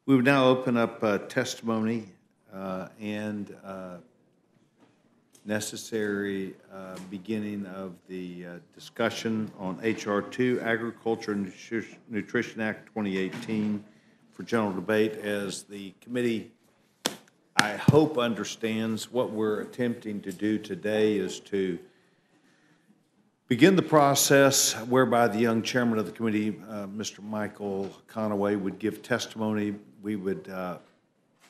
We would now open up testimony and necessary beginning of the discussion on H.R. 2, Agriculture and Nutrition Act 2018 for general debate. As the committee, I hope, understands, what we're attempting to do today is to begin the process whereby the young chairman of the committee, Mr. Michael Conaway, would give testimony. We would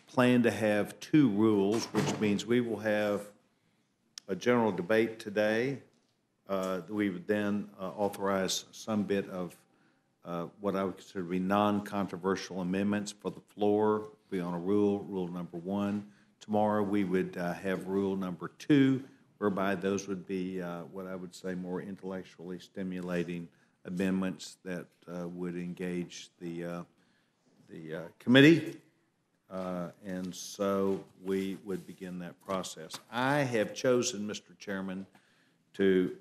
plan to have two rules, which means we will have a general debate today. We would then authorize some bit of what I would consider to be non-controversial amendments for the floor, be on a rule number 1. Tomorrow we would have rule number 2, whereby those would be what I would say more intellectually stimulating amendments that would engage the committee. And so we would begin that process. I have chosen, Mr. Chairman, to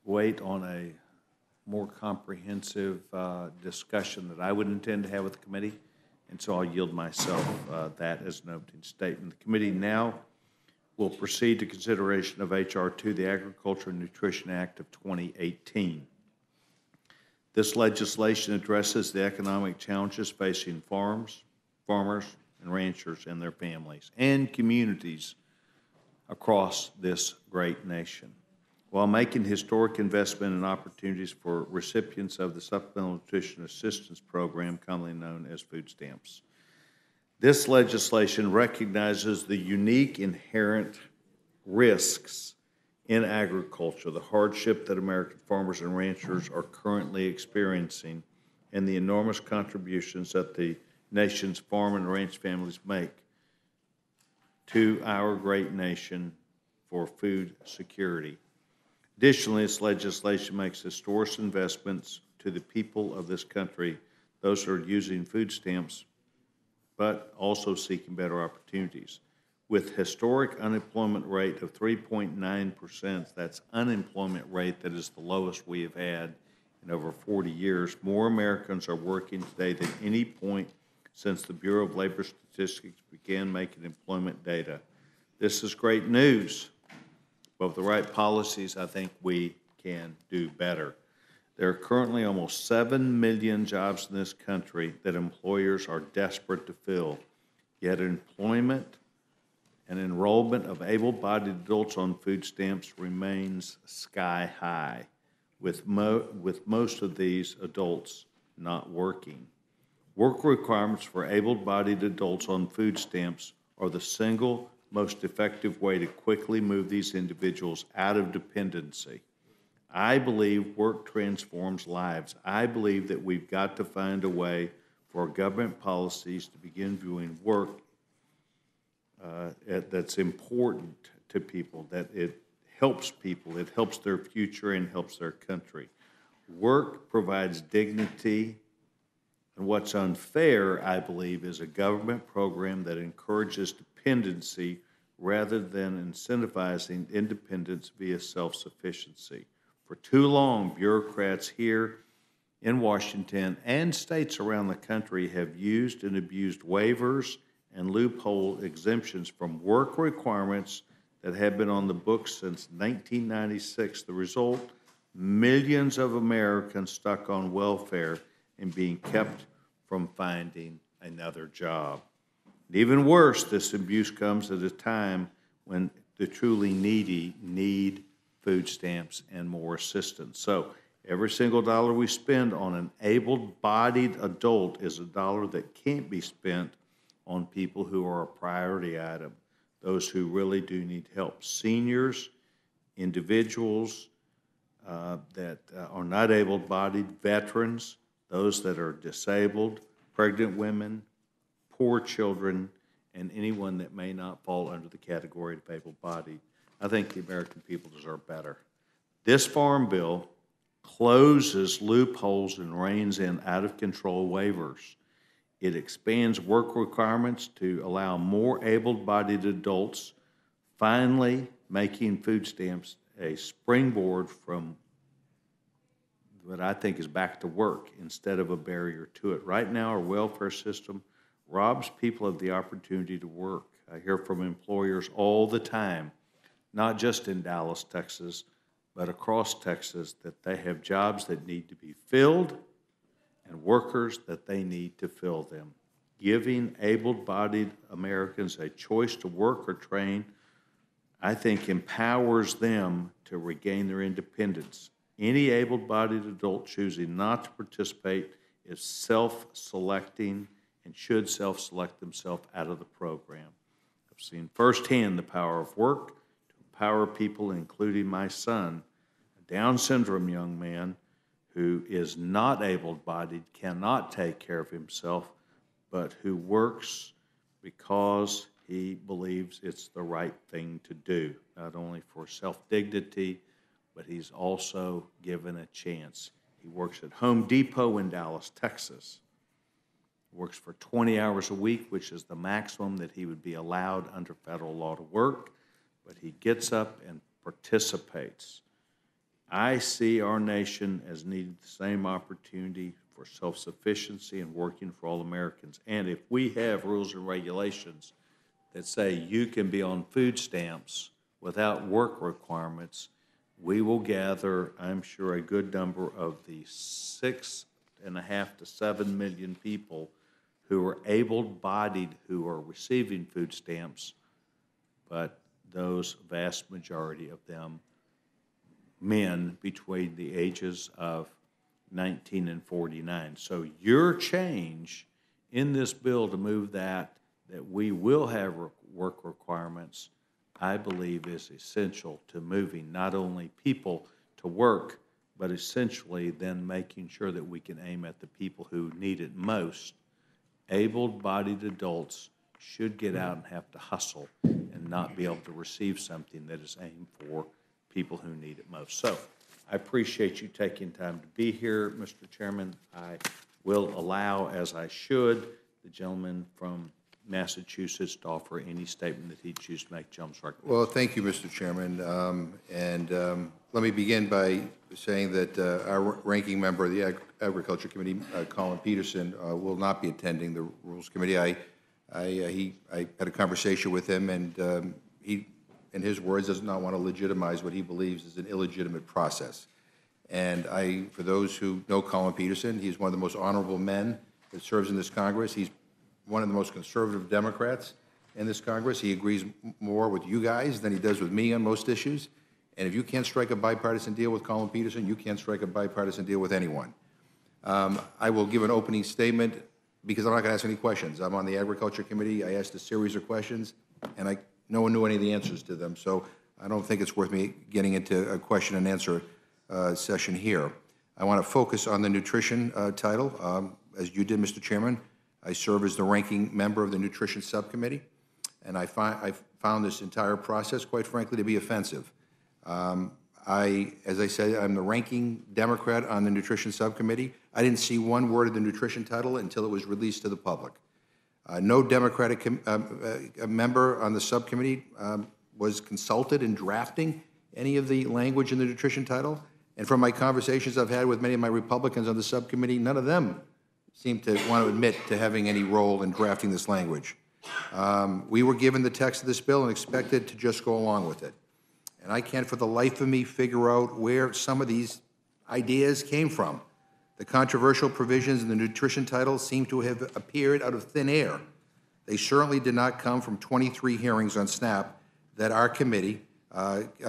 wait on a more comprehensive discussion that I would intend to have with the committee, and so I'll yield myself that as an opening statement. The committee now will proceed to consideration of H.R. 2, the Agriculture and Nutrition Act of 2018. This legislation addresses the economic challenges facing farmers, and ranchers and their families, and communities across this great nation, while making historic investment and opportunities for recipients of the Supplemental Nutrition Assistance Program, commonly known as food stamps. This legislation recognizes the unique inherent risks in agriculture, the hardship that American farmers and ranchers are currently experiencing, and the enormous contributions that the nation's farm and ranch families make to our great nation for food security. Additionally, this legislation makes historic investments to the people of this country, those who are using food stamps, but also seeking better opportunities. With historic unemployment rate of 3.9%, that's unemployment rate that is the lowest we have had in over 40 years, more Americans are working today than any point since the Bureau of Labor Statistics began making employment data. This is great news, but with the right policies, I think we can do better. There are currently almost 7 million jobs in this country that employers are desperate to fill, yet employment and enrollment of able-bodied adults on food stamps remains sky high, with most of these adults not working. Work requirements for able-bodied adults on food stamps are the single most effective way to quickly move these individuals out of dependency. I believe work transforms lives. I believe that we've got to find a way for government policies to begin viewing work that's important to people, that it helps people, it helps their future and helps their country. Work provides dignity. And what's unfair, I believe, is a government program that encourages dependency rather than incentivizing independence via self-sufficiency. For too long, bureaucrats here in Washington and states around the country have used and abused waivers and loophole exemptions from work requirements that have been on the books since 1996. The result, millions of Americans stuck on welfare and being kept from finding another job. And even worse, this abuse comes at a time when the truly needy need food stamps and more assistance. So every single dollar we spend on an able-bodied adult is a dollar that can't be spent on people who are a priority item, those who really do need help. Seniors, individuals that are not able-bodied, veterans, those that are disabled, pregnant women, poor children, and anyone that may not fall under the category of able-bodied. I think the American people deserve better. This farm bill closes loopholes and reins in out-of-control waivers. It expands work requirements to allow more able-bodied adults, finally making food stamps a springboard from what I think is back to work instead of a barrier to it. Right now, our welfare system robs people of the opportunity to work. I hear from employers all the time, not just in Dallas, Texas, but across Texas, that they have jobs that need to be filled and workers that they need to fill them. Giving able-bodied Americans a choice to work or train, I think, empowers them to regain their independence. Any able-bodied adult choosing not to participate is self-selecting and should self-select themselves out of the program. I've seen firsthand the power of work to empower people, including my son, a Down syndrome young man who is not able-bodied, cannot take care of himself, but who works because he believes it's the right thing to do, not only for self-dignity, but he's also given a chance. He works at Home Depot in Dallas, Texas. He works for 20 hours a week, which is the maximum that he would be allowed under federal law to work, but he gets up and participates. I see our nation as needing the same opportunity for self-sufficiency and working for all Americans. And if we have rules and regulations that say you can be on food stamps without work requirements, we will gather, I'm sure, a good number of the 6.5 to 7 million people who are able-bodied who are receiving food stamps, but those vast majority of them men between the ages of 19 and 49. So your change in this bill to move that we will have work requirements, I believe is essential to moving not only people to work, but essentially then making sure that we can aim at the people who need it most. Able-bodied adults should get out and have to hustle and not be able to receive something that is aimed for people who need it most. So I appreciate you taking time to be here, Mr. Chairman. I will allow, as I should, the gentleman from Massachusetts to offer any statement that he chooses to make. Gentleman's recognized. Well, thank you, Mr. Chairman. Let me begin by saying that our ranking member of the Agriculture Committee, Colin Peterson, will not be attending the Rules Committee. I had a conversation with him, and he, in his words, does not want to legitimize what he believes is an illegitimate process. And for those who know Colin Peterson, he's one of the most honorable men that serves in this Congress. He's one of the most conservative Democrats in this Congress. He agrees more with you guys than he does with me on most issues. And if you can't strike a bipartisan deal with Colin Peterson, you can't strike a bipartisan deal with anyone. I will give an opening statement because I'm not going to ask any questions. I'm on the Agriculture Committee. I asked a series of questions, and no one knew any of the answers to them. So I don't think it's worth me getting into a question and answer session here. I want to focus on the nutrition title, as you did, Mr. Chairman. I serve as the ranking member of the Nutrition Subcommittee, and I found this entire process, quite frankly, to be offensive. As I said, I'm the ranking Democrat on the Nutrition Subcommittee. I didn't see one word of the nutrition title until it was released to the public. No Democratic member on the subcommittee was consulted in drafting any of the language in the nutrition title. And from my conversations I've had with many of my Republicans on the subcommittee, none of them seem to want to admit to having any role in drafting this language. We were given the text of this bill and expected to just go along with it. And I can't for the life of me figure out where some of these ideas came from. The controversial provisions in the nutrition title seem to have appeared out of thin air. They certainly did not come from 23 hearings on SNAP that our committee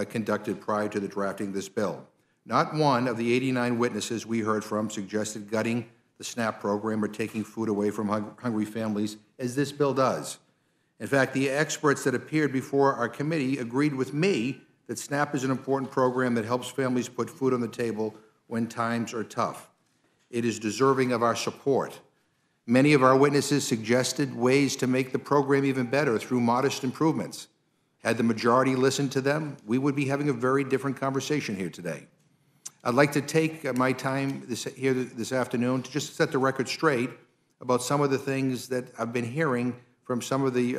conducted prior to the drafting of this bill. Not one of the 89 witnesses we heard from suggested gutting the SNAP program or taking food away from hungry families, as this bill does. In fact, the experts that appeared before our committee agreed with me that SNAP is an important program that helps families put food on the table when times are tough. It is deserving of our support. Many of our witnesses suggested ways to make the program even better through modest improvements. Had the majority listened to them, we would be having a very different conversation here today. I'd like to take my time this afternoon to just set the record straight about some of the things that I've been hearing from some of the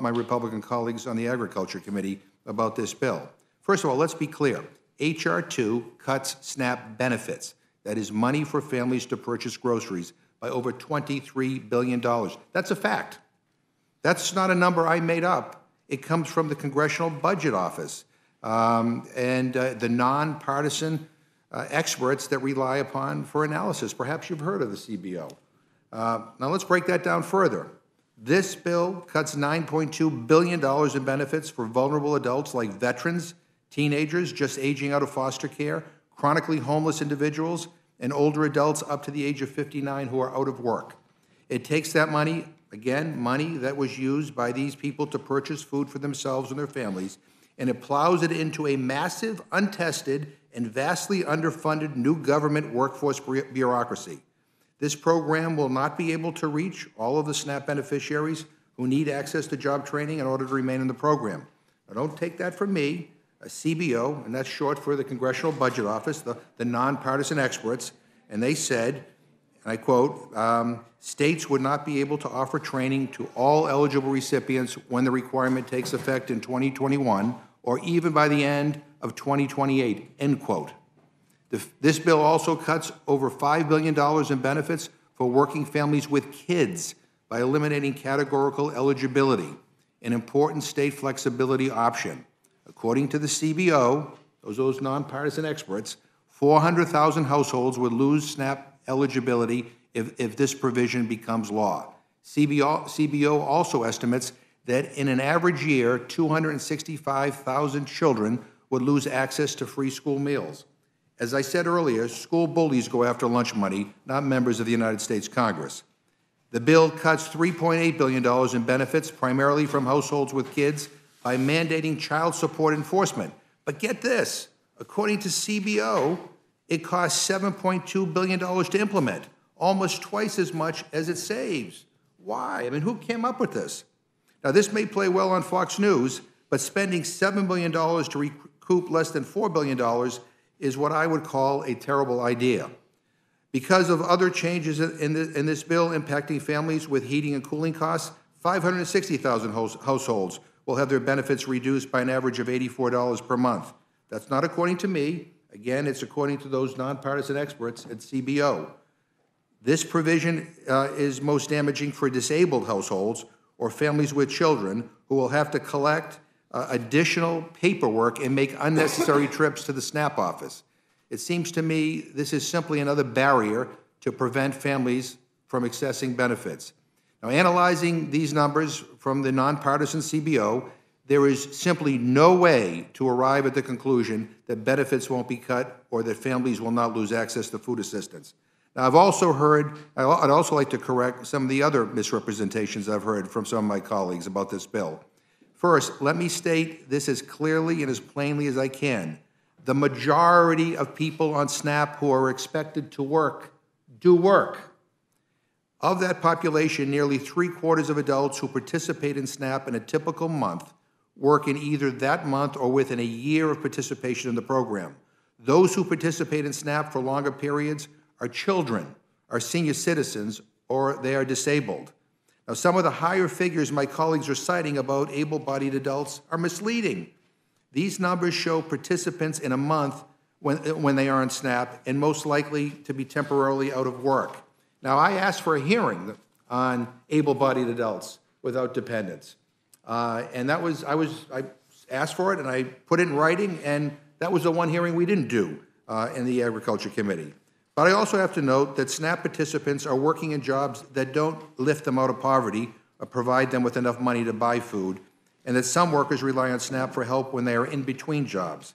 my Republican colleagues on the Agriculture Committee about this bill. First of all, let's be clear. H.R. 2 cuts SNAP benefits, that is money for families to purchase groceries, by over $23 billion. That's a fact. That's not a number I made up. It comes from the Congressional Budget Office and the nonpartisan experts that rely upon for analysis. Perhaps you've heard of the CBO. Now let's break that down further. This bill cuts $9.2 billion in benefits for vulnerable adults like veterans, teenagers just aging out of foster care, chronically homeless individuals, and older adults up to the age of 59 who are out of work. It takes that money, again, money that was used by these people to purchase food for themselves and their families, and it plows it into a massive, untested, and vastly underfunded new government workforce bureaucracy. This program will not be able to reach all of the SNAP beneficiaries who need access to job training in order to remain in the program. Now, don't take that from me. A CBO, and that's short for the Congressional Budget Office, the nonpartisan experts, and they said, and I quote, states would not be able to offer training to all eligible recipients when the requirement takes effect in 2021 or even by the end of 2028, end quote. This bill also cuts over $5 billion in benefits for working families with kids by eliminating categorical eligibility, an important state flexibility option. According to the CBO, those nonpartisan experts, 400,000 households would lose SNAP eligibility if this provision becomes law. CBO also estimates that in an average year, 265,000 children would lose access to free school meals. As I said earlier, school bullies go after lunch money, not members of the United States Congress. The bill cuts $3.8 billion in benefits, primarily from households with kids, by mandating child support enforcement. But get this, according to CBO, it costs $7.2 billion to implement, almost twice as much as it saves. Why? I mean, who came up with this? Now, this may play well on Fox News, but spending $7 billion to recoup less than $4 billion is what I would call a terrible idea. Because of other changes in this bill impacting families with heating and cooling costs, 560,000 households will have their benefits reduced by an average of $84 per month. That's not according to me. Again, it's according to those nonpartisan experts at CBO. This provision is most damaging for disabled households or families with children who will have to collect additional paperwork and make unnecessary trips to the SNAP office. It seems to me this is simply another barrier to prevent families from accessing benefits. Now, analyzing these numbers from the nonpartisan CBO, there is simply no way to arrive at the conclusion that benefits won't be cut or that families will not lose access to food assistance. Now, I've also heard, I'd also like to correct some of the other misrepresentations I've heard from some of my colleagues about this bill. First, let me state this as clearly and as plainly as I can. The majority of people on SNAP who are expected to work do work. Of that population, nearly 3/4 of adults who participate in SNAP in a typical month work in either that month or within a year of participation in the program. Those who participate in SNAP for longer periods are children, are senior citizens, or they are disabled. Now, some of the higher figures my colleagues are citing about able-bodied adults are misleading. These numbers show participants in a month when they are on SNAP and most likely to be temporarily out of work. Now, I asked for a hearing on able-bodied adults without dependents, and I asked for it and I put it in writing, and that was the one hearing we didn't do in the Agriculture Committee. But I also have to note that SNAP participants are working in jobs that don't lift them out of poverty or provide them with enough money to buy food, and that some workers rely on SNAP for help when they are in between jobs.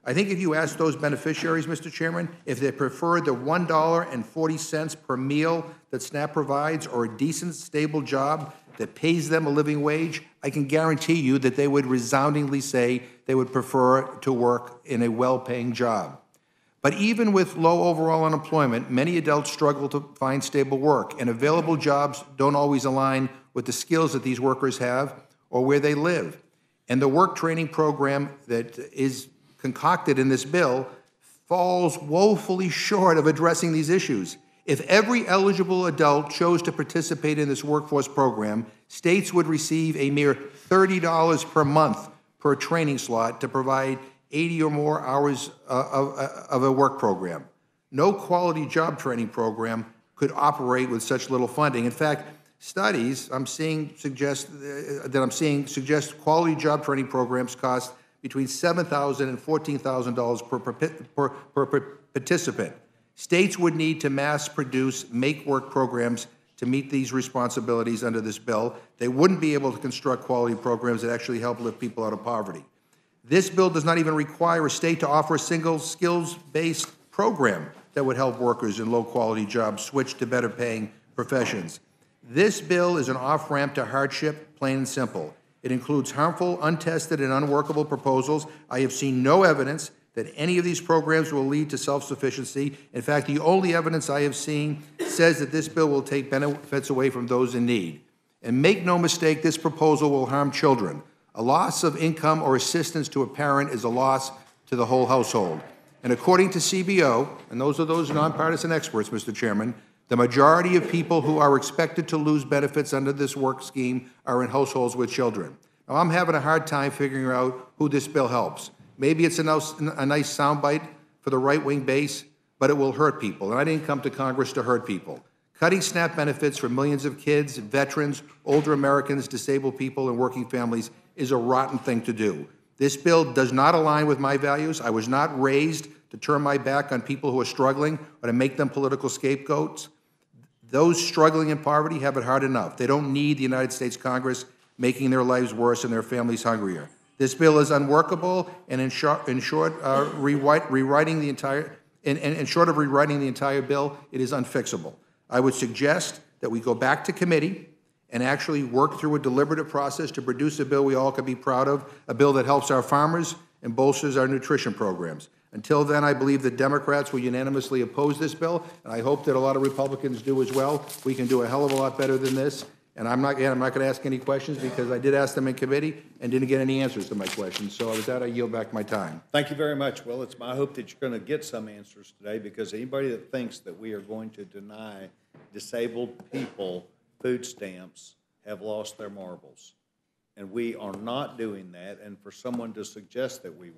I think if you ask those beneficiaries, Mr. Chairman, if they prefer the $1.40 per meal that SNAP provides or a decent, stable job that pays them a living wage, I can guarantee you that they would resoundingly say they would prefer to work in a well-paying job. But even with low overall unemployment, many adults struggle to find stable work, and available jobs don't always align with the skills that these workers have or where they live. And the work training program that is concocted in this bill falls woefully short of addressing these issues. If every eligible adult chose to participate in this workforce program, states would receive a mere $30 per month per training slot to provide 80 or more hours of a work program. No quality job training program could operate with such little funding. In fact, studies suggest quality job training programs cost between $7,000 and $14,000 per participant. States would need to mass produce make-work programs to meet these responsibilities under this bill. They wouldn't be able to construct quality programs that actually help lift people out of poverty. This bill does not even require a state to offer a single skills-based program that would help workers in low-quality jobs switch to better-paying professions. This bill is an off-ramp to hardship, plain and simple. It includes harmful, untested, and unworkable proposals. I have seen no evidence that any of these programs will lead to self-sufficiency. In fact, the only evidence I have seen says that this bill will take benefits away from those in need. And make no mistake, this proposal will harm children. A loss of income or assistance to a parent is a loss to the whole household. And according to CBO, and those are those nonpartisan experts, Mr. Chairman, the majority of people who are expected to lose benefits under this work scheme are in households with children. Now, I'm having a hard time figuring out who this bill helps. Maybe it's a nice soundbite for the right-wing base, but it will hurt people. And I didn't come to Congress to hurt people. Cutting SNAP benefits for millions of kids, veterans, older Americans, disabled people, and working families is a rotten thing to do. This bill does not align with my values. I was not raised to turn my back on people who are struggling or to make them political scapegoats. Those struggling in poverty have it hard enough. They don't need the United States Congress making their lives worse and their families hungrier. This bill is unworkable, and in short of rewriting the entire bill, it is unfixable. I would suggest that we go back to committee and actually work through a deliberative process to produce a bill we all can be proud of, a bill that helps our farmers and bolsters our nutrition programs. Until then, I believe that Democrats will unanimously oppose this bill, and I hope that a lot of Republicans do as well. We can do a hell of a lot better than this. And I'm not going to ask any questions because I did ask them in committee and didn't get any answers to my questions. So with that, I yield back my time. Thank you very much. Well, it's my hope that you're going to get some answers today, because anybody that thinks that we are going to deny disabled people food stamps have lost their marbles. And we are not doing that. And for someone to suggest that we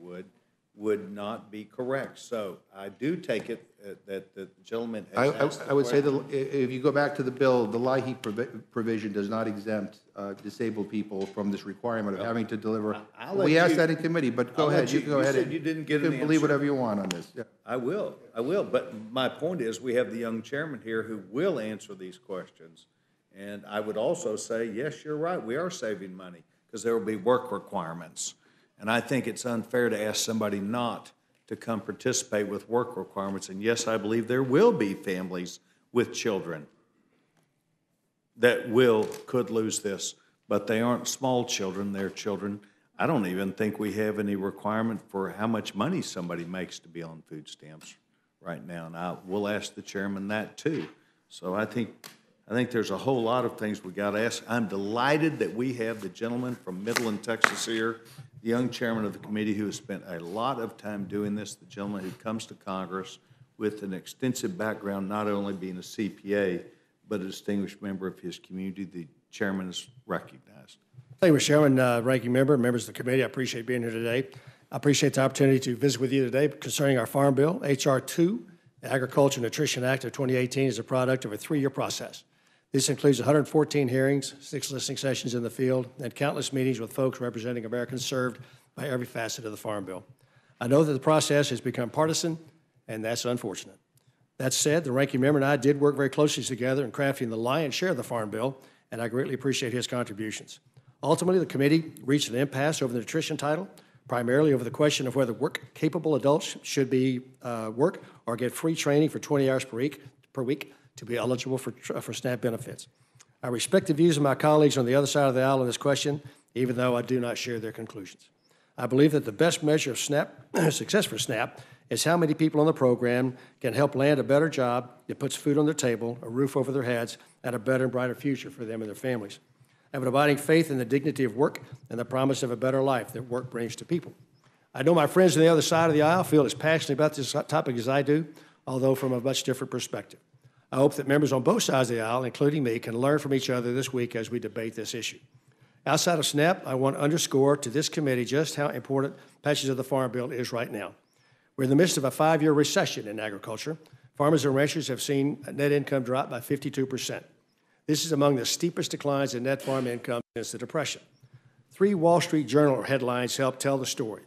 would not be correct. So I do take it that the gentleman has asked I would say that if you go back to the bill, the LIHEAP provision does not exempt disabled people from this requirement of having to deliver. We asked that in committee, but go ahead. You go ahead. Said you didn't get an answer. You can believe whatever you want on this. Yeah. I will. But my point is, we have the young chairman here who will answer these questions. And I would also say, yes, you're right. We are saving money because there will be work requirements. And I think it's unfair to ask somebody not to come participate with work requirements. And yes, I believe there will be families with children that could lose this, but they aren't small children, they're children. I don't even think we have any requirement for how much money somebody makes to be on food stamps right now. And we'll ask the chairman that too. So I think there's a whole lot of things we got to ask. I'm delighted that we have the gentleman from Midland, Texas here, the young chairman of the committee who has spent a lot of time doing this, the gentleman who comes to Congress with an extensive background, not only being a CPA, but a distinguished member of his community. The chairman is recognized. Thank you, Mr. Chairman, ranking member, members of the committee. I appreciate being here today. I appreciate the opportunity to visit with you today concerning our Farm Bill. H.R. 2, the Agriculture and Nutrition Act of 2018, is a product of a 3-year process. This includes 114 hearings, 6 listening sessions in the field, and countless meetings with folks representing Americans served by every facet of the Farm Bill. I know that the process has become partisan, and that's unfortunate. That said, the ranking member and I did work very closely together in crafting the lion's share of the Farm Bill, and I greatly appreciate his contributions. Ultimately, the committee reached an impasse over the nutrition title, primarily over the question of whether work-capable adults should be work or get free training for 20 hours per week to be eligible for SNAP benefits. I respect the views of my colleagues on the other side of the aisle on this question, even though I do not share their conclusions. I believe that the best measure of success for SNAP is how many people on the program can help land a better job that puts food on their table, a roof over their heads, and a better and brighter future for them and their families. I have an abiding faith in the dignity of work and the promise of a better life that work brings to people. I know my friends on the other side of the aisle feel as passionate about this topic as I do, although from a much different perspective. I hope that members on both sides of the aisle, including me, can learn from each other this week as we debate this issue. Outside of SNAP, I want to underscore to this committee just how important passage of the Farm Bill is right now. We're in the midst of a 5-year recession in agriculture. Farmers and ranchers have seen net income drop by 52%. This is among the steepest declines in net farm income since the Depression. 3 Wall Street Journal headlines help tell the story.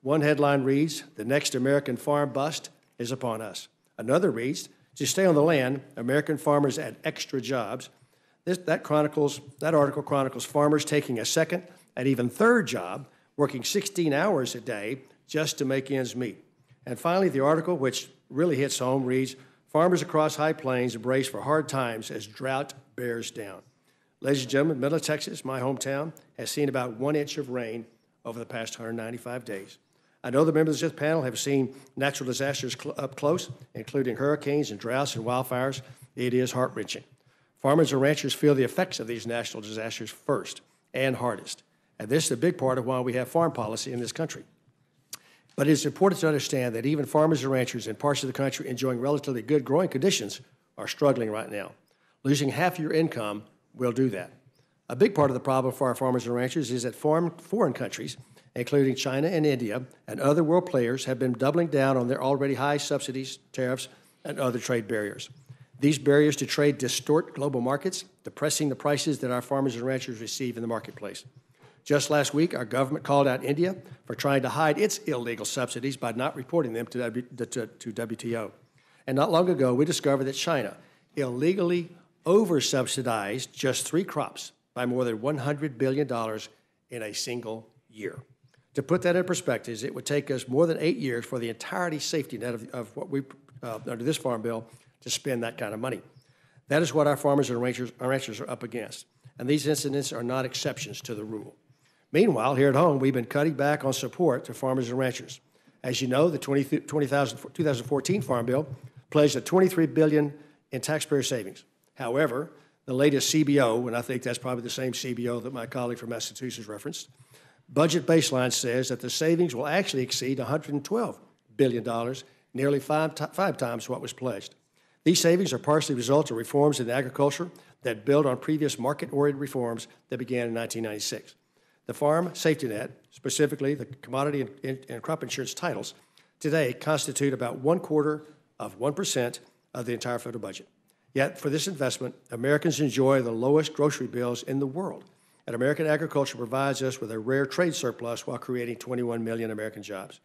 One headline reads, "The next American farm bust is upon us." Another reads, "To stay on the land, American farmers add extra jobs." That article chronicles farmers taking a second and even third job, working 16 hours a day just to make ends meet. And finally, the article, which really hits home, reads, "Farmers across High Plains brace for hard times as drought bears down." Ladies and gentlemen, Middle Texas, my hometown, has seen about 1 inch of rain over the past 195 days. I know the members of this panel have seen natural disasters up close, including hurricanes and droughts and wildfires. It is heart-wrenching. Farmers and ranchers feel the effects of these natural disasters first and hardest. And this is a big part of why we have farm policy in this country. But it's important to understand that even farmers and ranchers in parts of the country enjoying relatively good growing conditions are struggling right now. Losing half your income will do that. A big part of the problem for our farmers and ranchers is that foreign countries, including China and India and other world players, have been doubling down on their already high subsidies, tariffs, and other trade barriers. These barriers to trade distort global markets, depressing the prices that our farmers and ranchers receive in the marketplace. Just last week, our government called out India for trying to hide its illegal subsidies by not reporting them to WTO. And not long ago, we discovered that China illegally over-subsidized just 3 crops by more than $100 billion in a single year. To put that in perspective, it would take us more than 8 years for the entirety safety net of what we, under this farm bill, to spend that kind of money. That is what our farmers and ranchers are up against, and these incidents are not exceptions to the rule. Meanwhile, here at home, we've been cutting back on support to farmers and ranchers. As you know, the 2014 Farm Bill pledged a $23 billion in taxpayer savings. However, the latest CBO, and I think that's probably the same CBO that my colleague from Massachusetts referenced, budget baseline says that the savings will actually exceed $112 billion, nearly five times what was pledged. These savings are partially a result of reforms in agriculture that build on previous market-oriented reforms that began in 1996. The farm safety net, specifically the commodity and crop insurance titles, today constitute about 0.25% of the entire federal budget. Yet, for this investment, Americans enjoy the lowest grocery bills in the world, and American agriculture provides us with a rare trade surplus while creating 21 million American jobs.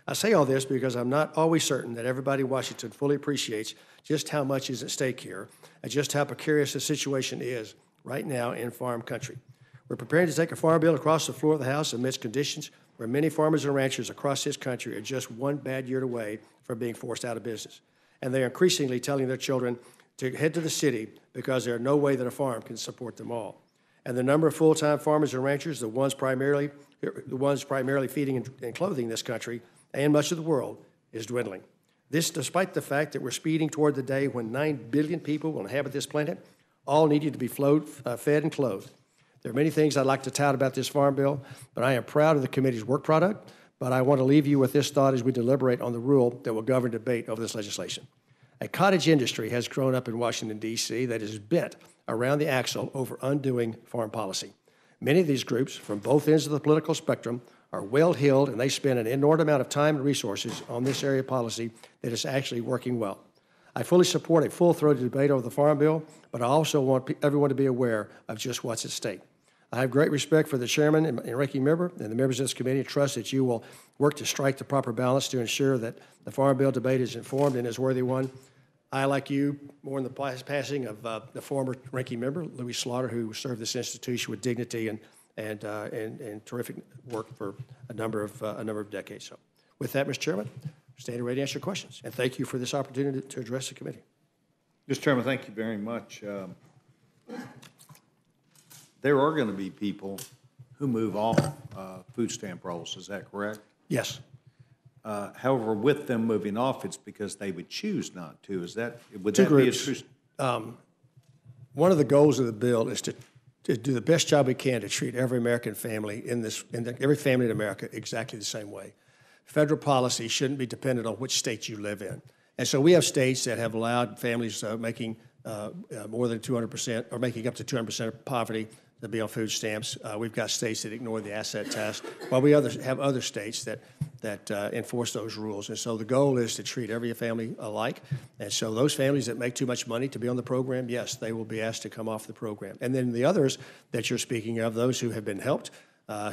I say all this because I'm not always certain that everybody in Washington fully appreciates just how much is at stake here and just how precarious the situation is right now in farm country. We're preparing to take a farm bill across the floor of the House amidst conditions where many farmers and ranchers across this country are just one bad year away from being forced out of business. And they are increasingly telling their children to head to the city because there are no way that a farm can support them all. And the number of full-time farmers and ranchers, the ones primarily feeding and clothing this country and much of the world, is dwindling. This despite the fact that we're speeding toward the day when 9 billion people will inhabit this planet, all needing to be fed and clothed. There are many things I'd like to tout about this farm bill, but I am proud of the committee's work product, but I want to leave you with this thought as we deliberate on the rule that will govern debate over this legislation. A cottage industry has grown up in Washington, D.C. that is bent around the axle over undoing foreign policy. Many of these groups, from both ends of the political spectrum, are well-heeled, and they spend an inordinate amount of time and resources on this area of policy that is actually working well. I fully support a full-throated debate over the Farm Bill, but I also want everyone to be aware of just what's at stake. I have great respect for the chairman and ranking member and the members of this committee and trust that you will work to strike the proper balance to ensure that the Farm Bill debate is informed and is worthy one. I, like you, mourn the passing of the former ranking member, Louis Slaughter, who served this institution with dignity and terrific work for a number of decades. So, with that, Mr. Chairman, standing ready to answer questions. And thank you for this opportunity to address the committee. Mr. Chairman, thank you very much. There are going to be people who move off food stamp rolls. Is that correct? Yes. However, with them moving off, it's because they would choose not to. Would Two that groups. be a true? One of the goals of the bill is to do the best job we can to treat every American family every family in America exactly the same way. Federal policy shouldn't be dependent on which state you live in. And so we have states that have allowed families making more than 200% or making up to 200% of poverty to be on food stamps. We've got states that ignore the asset test, while we have other states that that enforce those rules. And so the goal is to treat every family alike. And so those families that make too much money to be on the program, yes, they will be asked to come off the program. And then the others that you're speaking of, those who have been helped,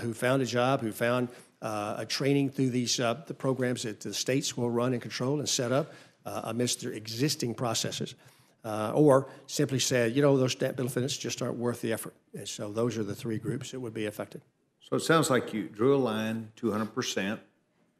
who found a job, who found a training through these the programs that the states will run and control and set up amidst their existing processes, or simply said, you know, those SNAP benefits just aren't worth the effort. And so those are the three groups that would be affected. So it sounds like you drew a line to 100%.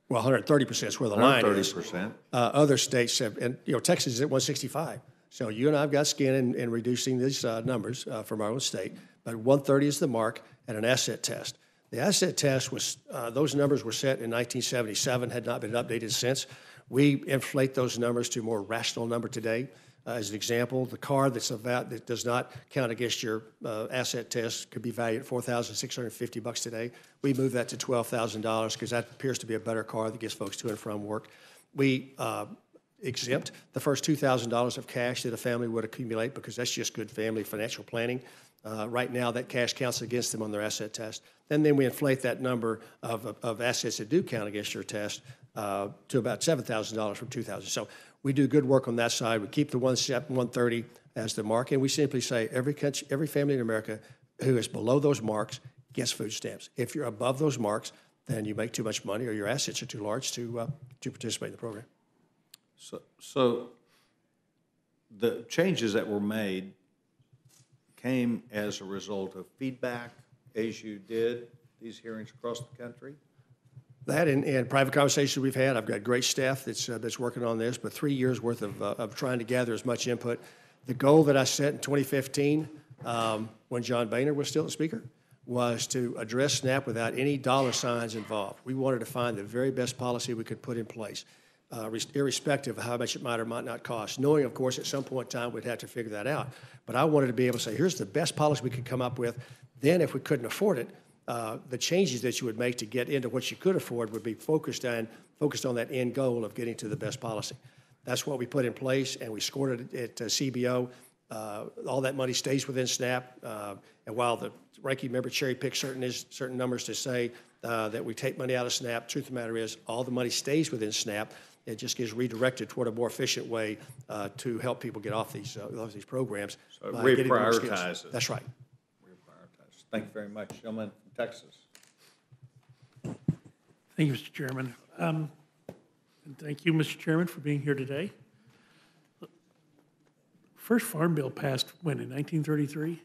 Well, 130% is where the line is. 130%. Other states have, and you know, Texas is at 165. So you and I have got skin in reducing these numbers from our own state. But 130 is the mark at an asset test. The asset test was, those numbers were set in 1977, had not been updated since. We inflate those numbers to a more rational number today. As an example, the car that does not count against your asset test could be valued at $4,650 today. We move that to $12,000 because that appears to be a better car that gets folks to and from work. We exempt the first $2,000 of cash that a family would accumulate because that's just good family financial planning. Right now, that cash counts against them on their asset test. And then we inflate that number of assets that do count against your test to about $7,000 from $2,000. So we do good work on that side. We keep the 130 as the mark, and we simply say every family in America who is below those marks gets food stamps. If you're above those marks, then you make too much money or your assets are too large to participate in the program. So the changes that were made came as a result of feedback as you did these hearings across the country? That and private conversations we've had. I've got great staff that's working on this, but 3 years worth of trying to gather as much input. The goal that I set in 2015, when John Boehner was still the speaker, was to address SNAP without any dollar signs involved. We wanted to find the very best policy we could put in place, irrespective of how much it might or might not cost, knowing, of course, at some point in time we'd have to figure that out. But I wanted to be able to say, here's the best policy we could come up with. Then if we couldn't afford it, the changes that you would make to get into what you could afford would be focused on that end goal of getting to the best policy. That's what we put in place, and we scored it at CBO. All that money stays within SNAP, and while the ranking member cherry-picked certain numbers to say that we take money out of SNAP, truth of the matter is all the money stays within SNAP. It just gets redirected toward a more efficient way to help people get off these programs. So it reprioritizes. That's right. Reprioritizes. Thank you very much. Gentleman from Texas. Thank you, Mr. Chairman. And thank you, Mr. Chairman, for being here today. First Farm Bill passed when, in 1933?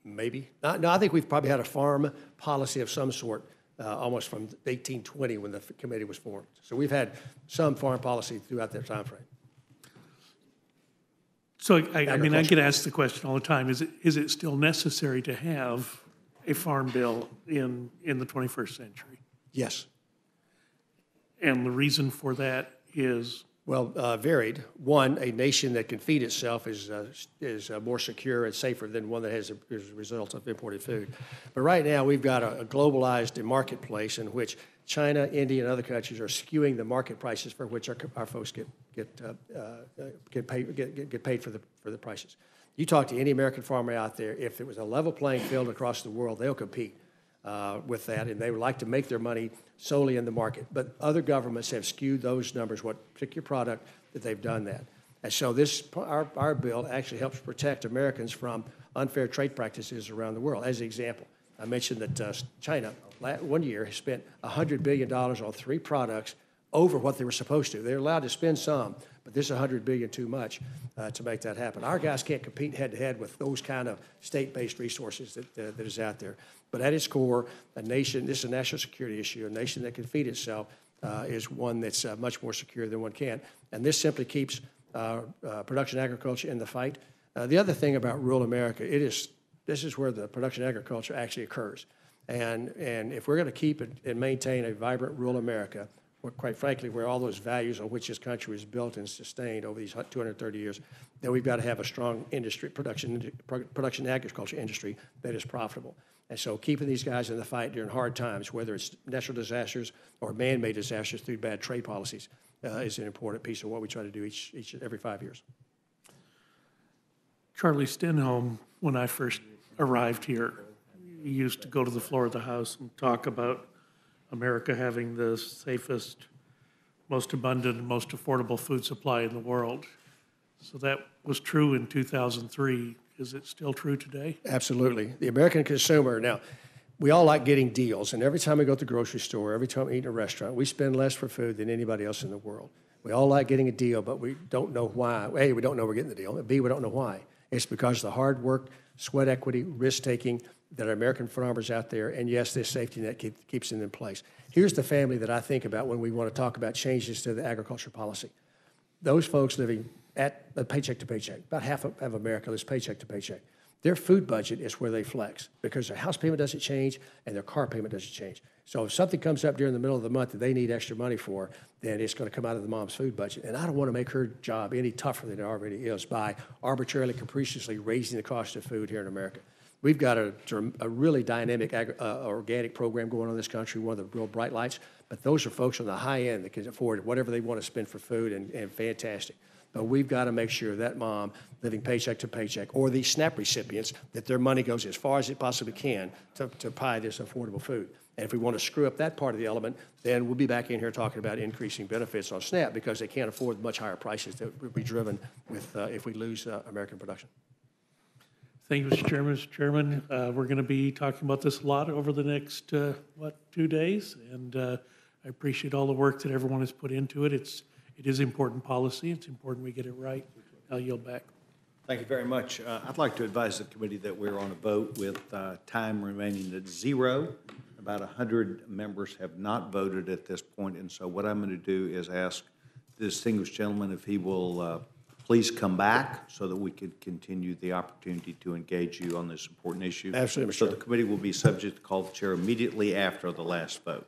Maybe. No, I think we've probably had a farm policy of some sort almost from 1820 when the committee was formed. So we've had some farm policy throughout that time frame. So, I mean, I get asked the question all the time, is it still necessary to have a farm bill in the 21st century? Yes. And the reason for that is? Well, varied. One, a nation that can feed itself is more secure and safer than one that has as a result of imported food. But right now, we've got a globalized marketplace in which China, India, and other countries are skewing the market prices for which our folks get paid for the prices. You talk to any American farmer out there, if it was a level playing field across the world, they'll compete with that, and they would like to make their money solely in the market. But other governments have skewed those numbers, what particular product that they've done that. And so our bill actually helps protect Americans from unfair trade practices around the world. As an example, I mentioned that China, one year, has spent $100 billion on 3 products over what they were supposed to. They're allowed to spend some, but this is $100 billion too much to make that happen. Our guys can't compete head-to-head with those kind of state-based resources that is out there. But at its core, this is a national security issue. A nation that can feed itself is one that's much more secure than one can. And this simply keeps production agriculture in the fight. The other thing about rural America, this is where the production agriculture actually occurs. And if we're going to keep and maintain a vibrant rural America, quite frankly, where all those values on which this country was built and sustained over these 230 years, then we've got to have a strong industry, production agriculture industry that is profitable. And so keeping these guys in the fight during hard times, whether it's natural disasters or man-made disasters through bad trade policies, is an important piece of what we try to do every 5 years. Charlie Stenholm, when I first arrived here, he used to go to the floor of the House and talk about America having the safest, most abundant, and most affordable food supply in the world. So that was true in 2003. Is it still true today? Absolutely. The American consumer, now, we all like getting deals, and every time we go to the grocery store, every time we eat in a restaurant, we spend less for food than anybody else in the world. We all like getting a deal, but we don't know why. A, we don't know we're getting the deal. B, we don't know why. It's because of the hard work, sweat equity, risk-taking that our American farmers out there, and yes, this safety net keeps them in place. Here's the family that I think about when we want to talk about changes to the agriculture policy. Those folks living at a paycheck to paycheck, about half of America lives paycheck to paycheck. Their food budget is where they flex because their house payment doesn't change and their car payment doesn't change. So if something comes up during the middle of the month that they need extra money for, then it's going to come out of the mom's food budget. And I don't want to make her job any tougher than it already is by arbitrarily, capriciously raising the cost of food here in America. We've got a really dynamic organic program going on in this country, one of the real bright lights, but those are folks on the high end that can afford whatever they want to spend for food, and fantastic. But we've got to make sure that mom living paycheck to paycheck, or these SNAP recipients, that their money goes as far as it possibly can to buy this affordable food. And if we want to screw up that part of the element, then we'll be back in here talking about increasing benefits on SNAP because they can't afford much higher prices that would be driven with if we lose American production. Thank you, Mr. Chairman. Mr. Chairman, we're going to be talking about this a lot over the next, 2 days? And I appreciate all the work that everyone has put into it. It is important policy. It's important we get it right. I'll yield back. Thank you very much. I'd like to advise the committee that we're on a vote with time remaining at 0. About 100 members have not voted at this point, and so what I'm going to do is ask the distinguished gentleman if he will please come back so that we can continue the opportunity to engage you on this important issue. Absolutely, Mr. So Chairman. the committee will be subject to call the chair immediately after the last vote.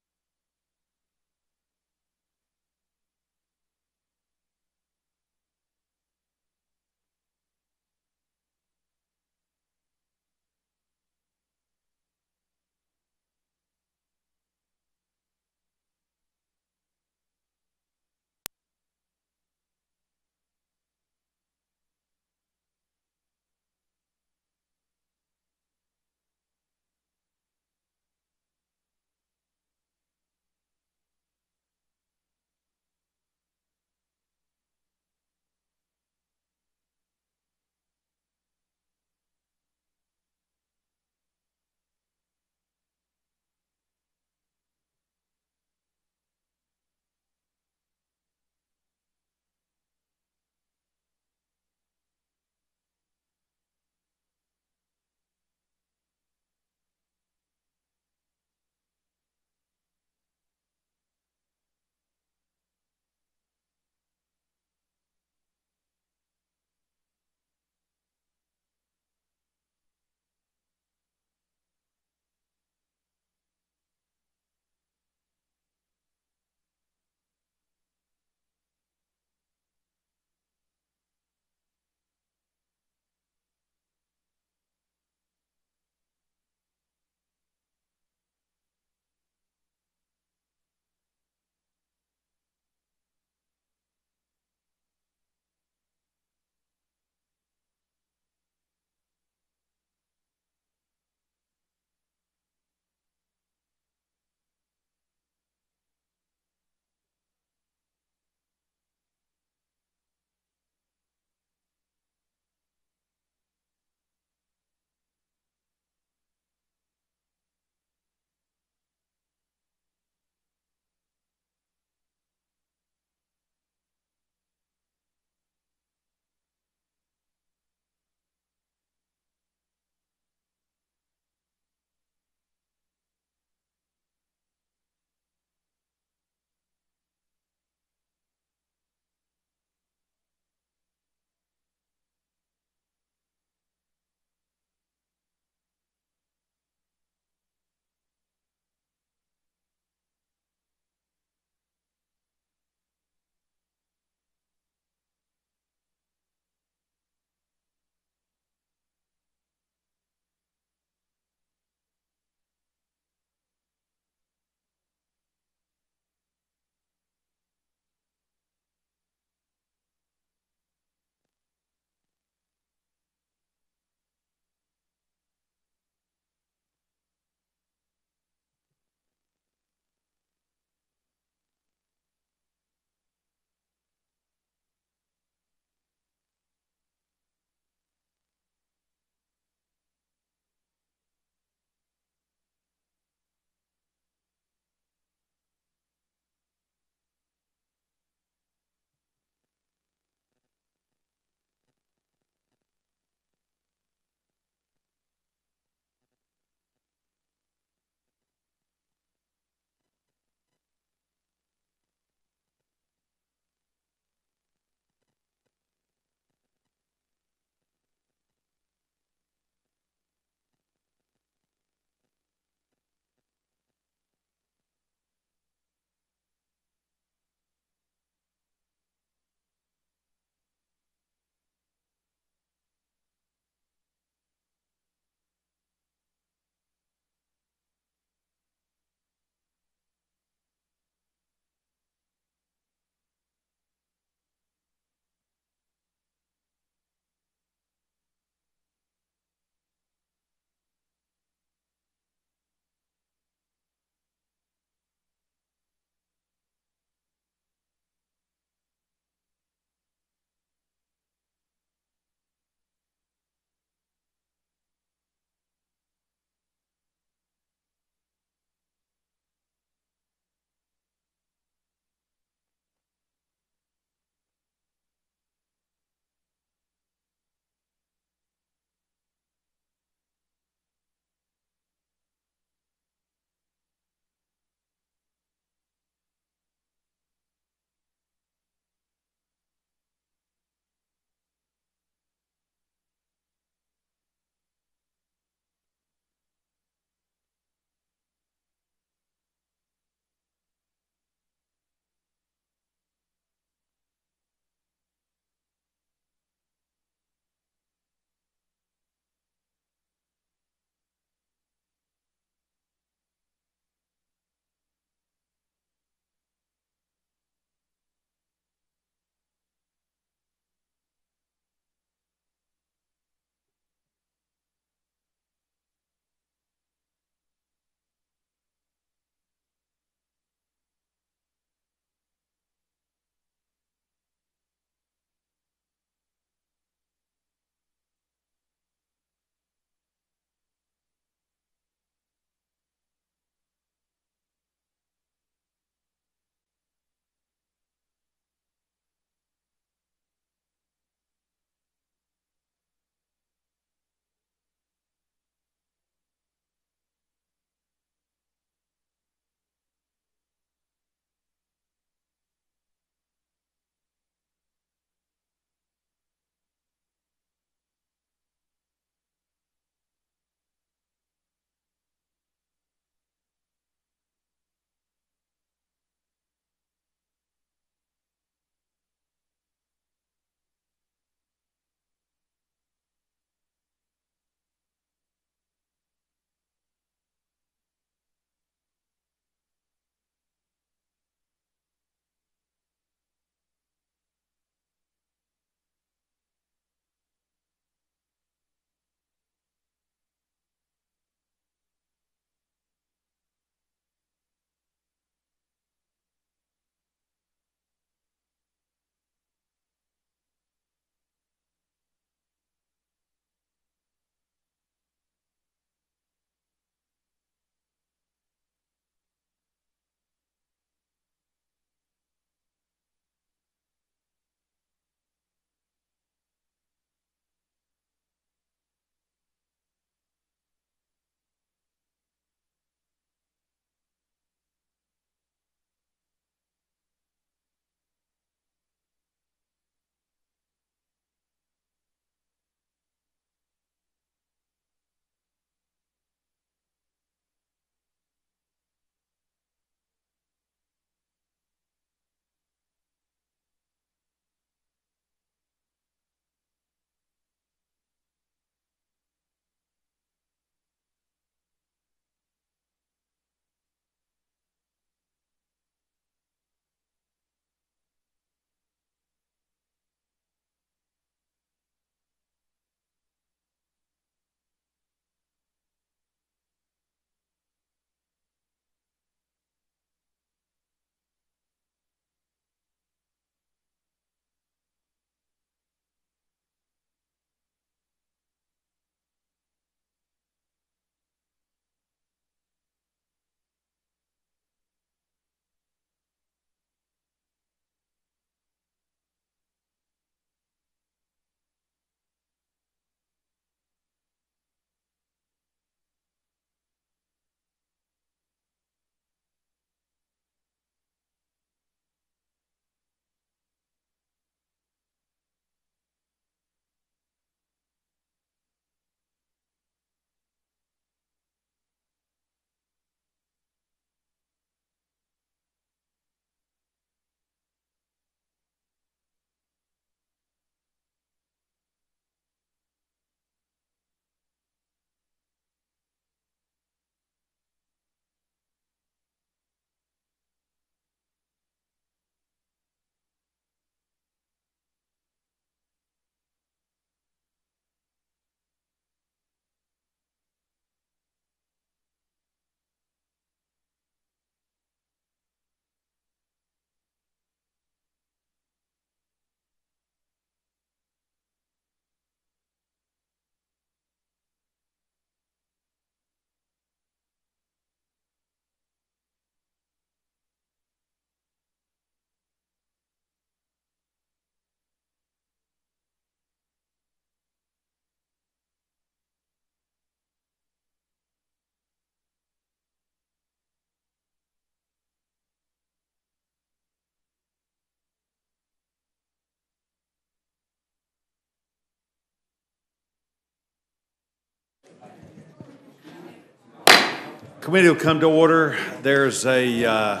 Committee will come to order. There's a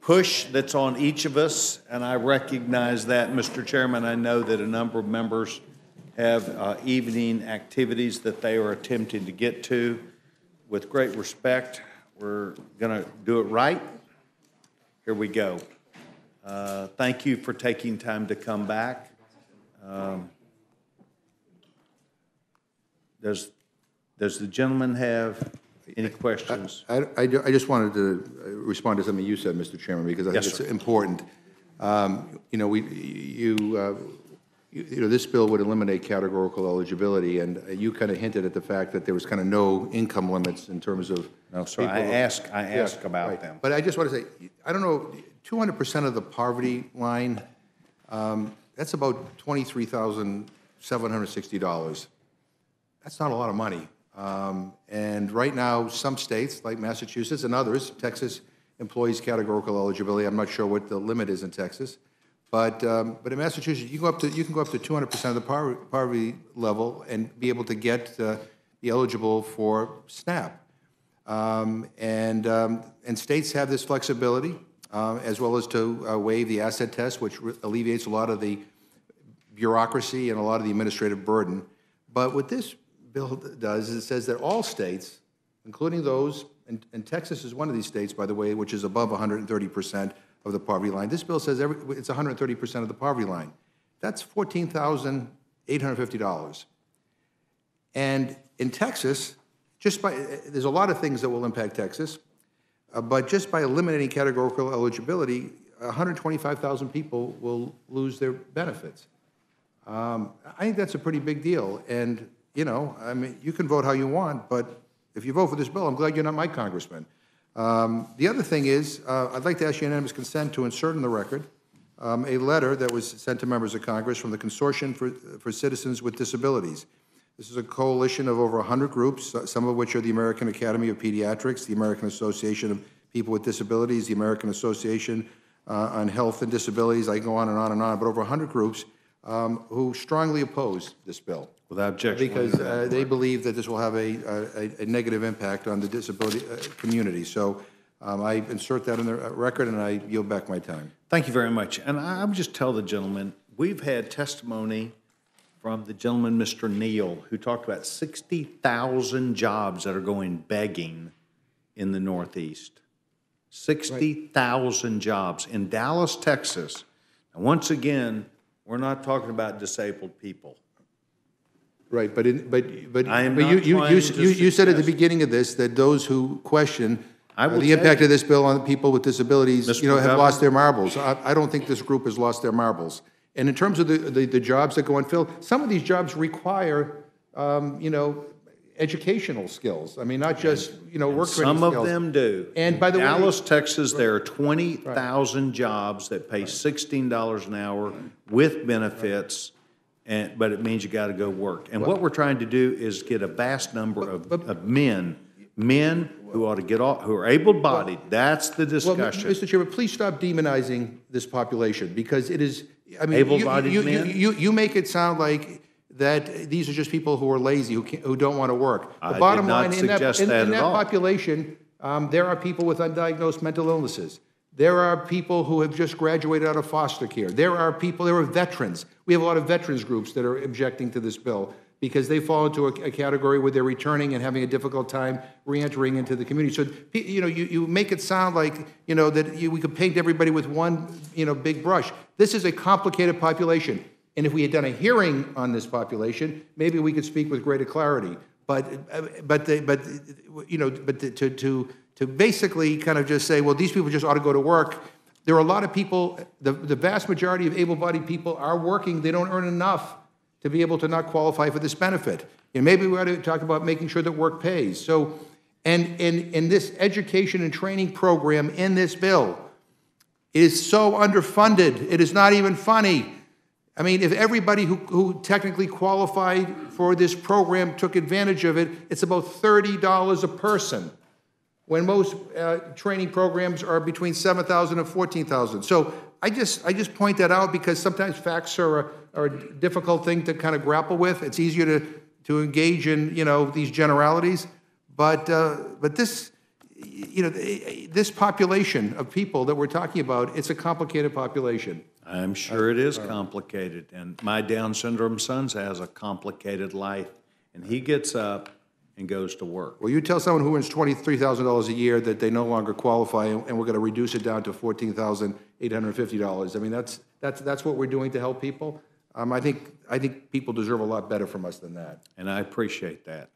push that's on each of us, and I recognize that, Mr. Chairman. I know that a number of members have evening activities that they are attempting to get to. With great respect, we're going to do it right. Here we go. Thank you for taking time to come back. Does the gentleman have any questions? I just wanted to respond to something you said, Mr. Chairman, because I think it's important. This bill would eliminate categorical eligibility, and you kind of hinted at the fact that there was kind of no income limits in terms of. No, sir. I ask about them. But I just want to say, I don't know, 200% of the poverty line, that's about $23,760. That's not a lot of money. And right now, some states, like Massachusetts and others, Texas employs categorical eligibility. I'm not sure what the limit is in Texas. But in Massachusetts, you can go up to 200% of the poverty level and be able to be eligible for SNAP. And states have this flexibility, as well as to waive the asset test, which alleviates a lot of the bureaucracy and a lot of the administrative burden. But what this bill does is it says that all states, including those, and Texas is one of these states, by the way, which is above 130% of the poverty line. This bill says it's 130% of the poverty line. That's $14,850. And in Texas, there's a lot of things that will impact Texas, but just by eliminating categorical eligibility, 125,000 people will lose their benefits. I think that's a pretty big deal. And, I mean, you can vote how you want, but if you vote for this bill, I'm glad you're not my congressman. The other thing is, I'd like to ask unanimous consent to insert in the record a letter that was sent to members of Congress from the Consortium for Citizens with Disabilities. This is a coalition of over 100 groups, some of which are the American Academy of Pediatrics, the American Association of People with Disabilities, the American Association on Health and Disabilities. I can go on and on and on, but over 100 groups who strongly oppose this bill. Without objection. Because they believe that this will have a negative impact on the disability community. So I insert that in the record, and I yield back my time. Thank you very much. And I would just tell the gentleman, we've had testimony from the gentleman, Mr. Neal, who talked about 60,000 jobs that are going begging in the Northeast. 60,000 jobs in Dallas, Texas. And once again, we're not talking about disabled people. Right, but you said at the beginning of this that those who question the impact of this bill on people with disabilities, have lost their marbles. I don't think this group has lost their marbles. And in terms of the jobs that go unfilled, some of these jobs require, educational skills. I mean, not just, work training skills. Some of them do. And by the way, Dallas, Texas, there are 20,000 jobs that pay $16 an hour with benefits. But it means you got to go work. And what we're trying to do is get a vast number of men who ought to get off, who are able-bodied. That's the discussion. Well, Mr. Chairman, please stop demonizing this population, because it is. I mean, able-bodied men. You make it sound like that these are just people who are lazy, who don't want to work. The bottom line, in that population, there are people with undiagnosed mental illnesses. There are people who have just graduated out of foster care. There are veterans. We have a lot of veterans groups that are objecting to this bill because they fall into a category where they're returning and having a difficult time reentering into the community. So, you make it sound like, that we could paint everybody with one, big brush. This is a complicated population. And if we had done a hearing on this population, maybe we could speak with greater clarity. To basically kind of just say, well, these people just ought to go to work. There are a lot of people, the vast majority of able-bodied people are working. They don't earn enough to be able to not qualify for this benefit. And maybe we ought to talk about making sure that work pays. So, and this education and training program in this bill is so underfunded, it is not even funny. I mean, if everybody who technically qualified for this program took advantage of it, it's about $30 a person, when most training programs are between $7,000 and $14,000. So I just point that out because sometimes facts are a difficult thing to kind of grapple with. It's easier to engage in these generalities, But this, this population of people that we're talking about, it's a complicated population. I'm sure it is complicated, and my Down syndrome son has a complicated life, and he gets up and goes to work. Well, you tell someone who earns $23,000 a year that they no longer qualify, and we're going to reduce it down to $14,850. I mean, that's what we're doing to help people. I think people deserve a lot better from us than that. And I appreciate that.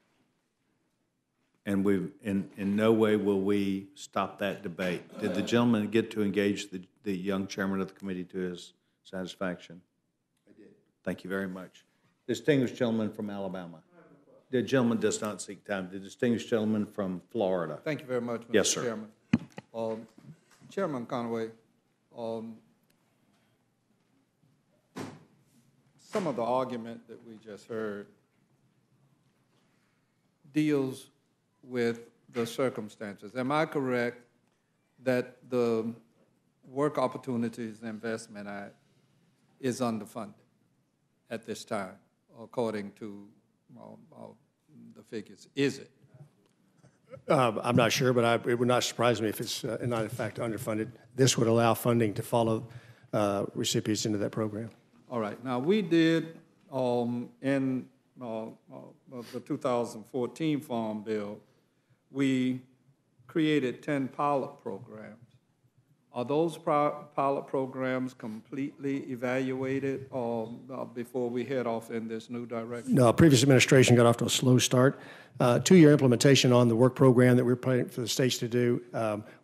And in no way will we stop that debate. Did the gentleman get to engage the young chairman of the committee to his satisfaction? I did. Thank you very much. Distinguished gentleman from Alabama. The gentleman does not seek time. The distinguished gentleman from Florida. Thank you very much, Mr. Yes, sir. Chairman. Chairman Conway, some of the argument that we just heard deals with the circumstances. Am I correct that the Work Opportunities Investment Act is underfunded at this time, according to the figures? Is it? I'm not sure, but it would not surprise me if it's not in fact underfunded. This would allow funding to follow recipients into that program. All right. Now, we did in the 2014 Farm Bill, we created 10 pilot programs. Are those pilot programs completely evaluated before we head off in this new direction? No, previous administration got off to a slow start. 2-year implementation on the work program that we're planning for the states to do.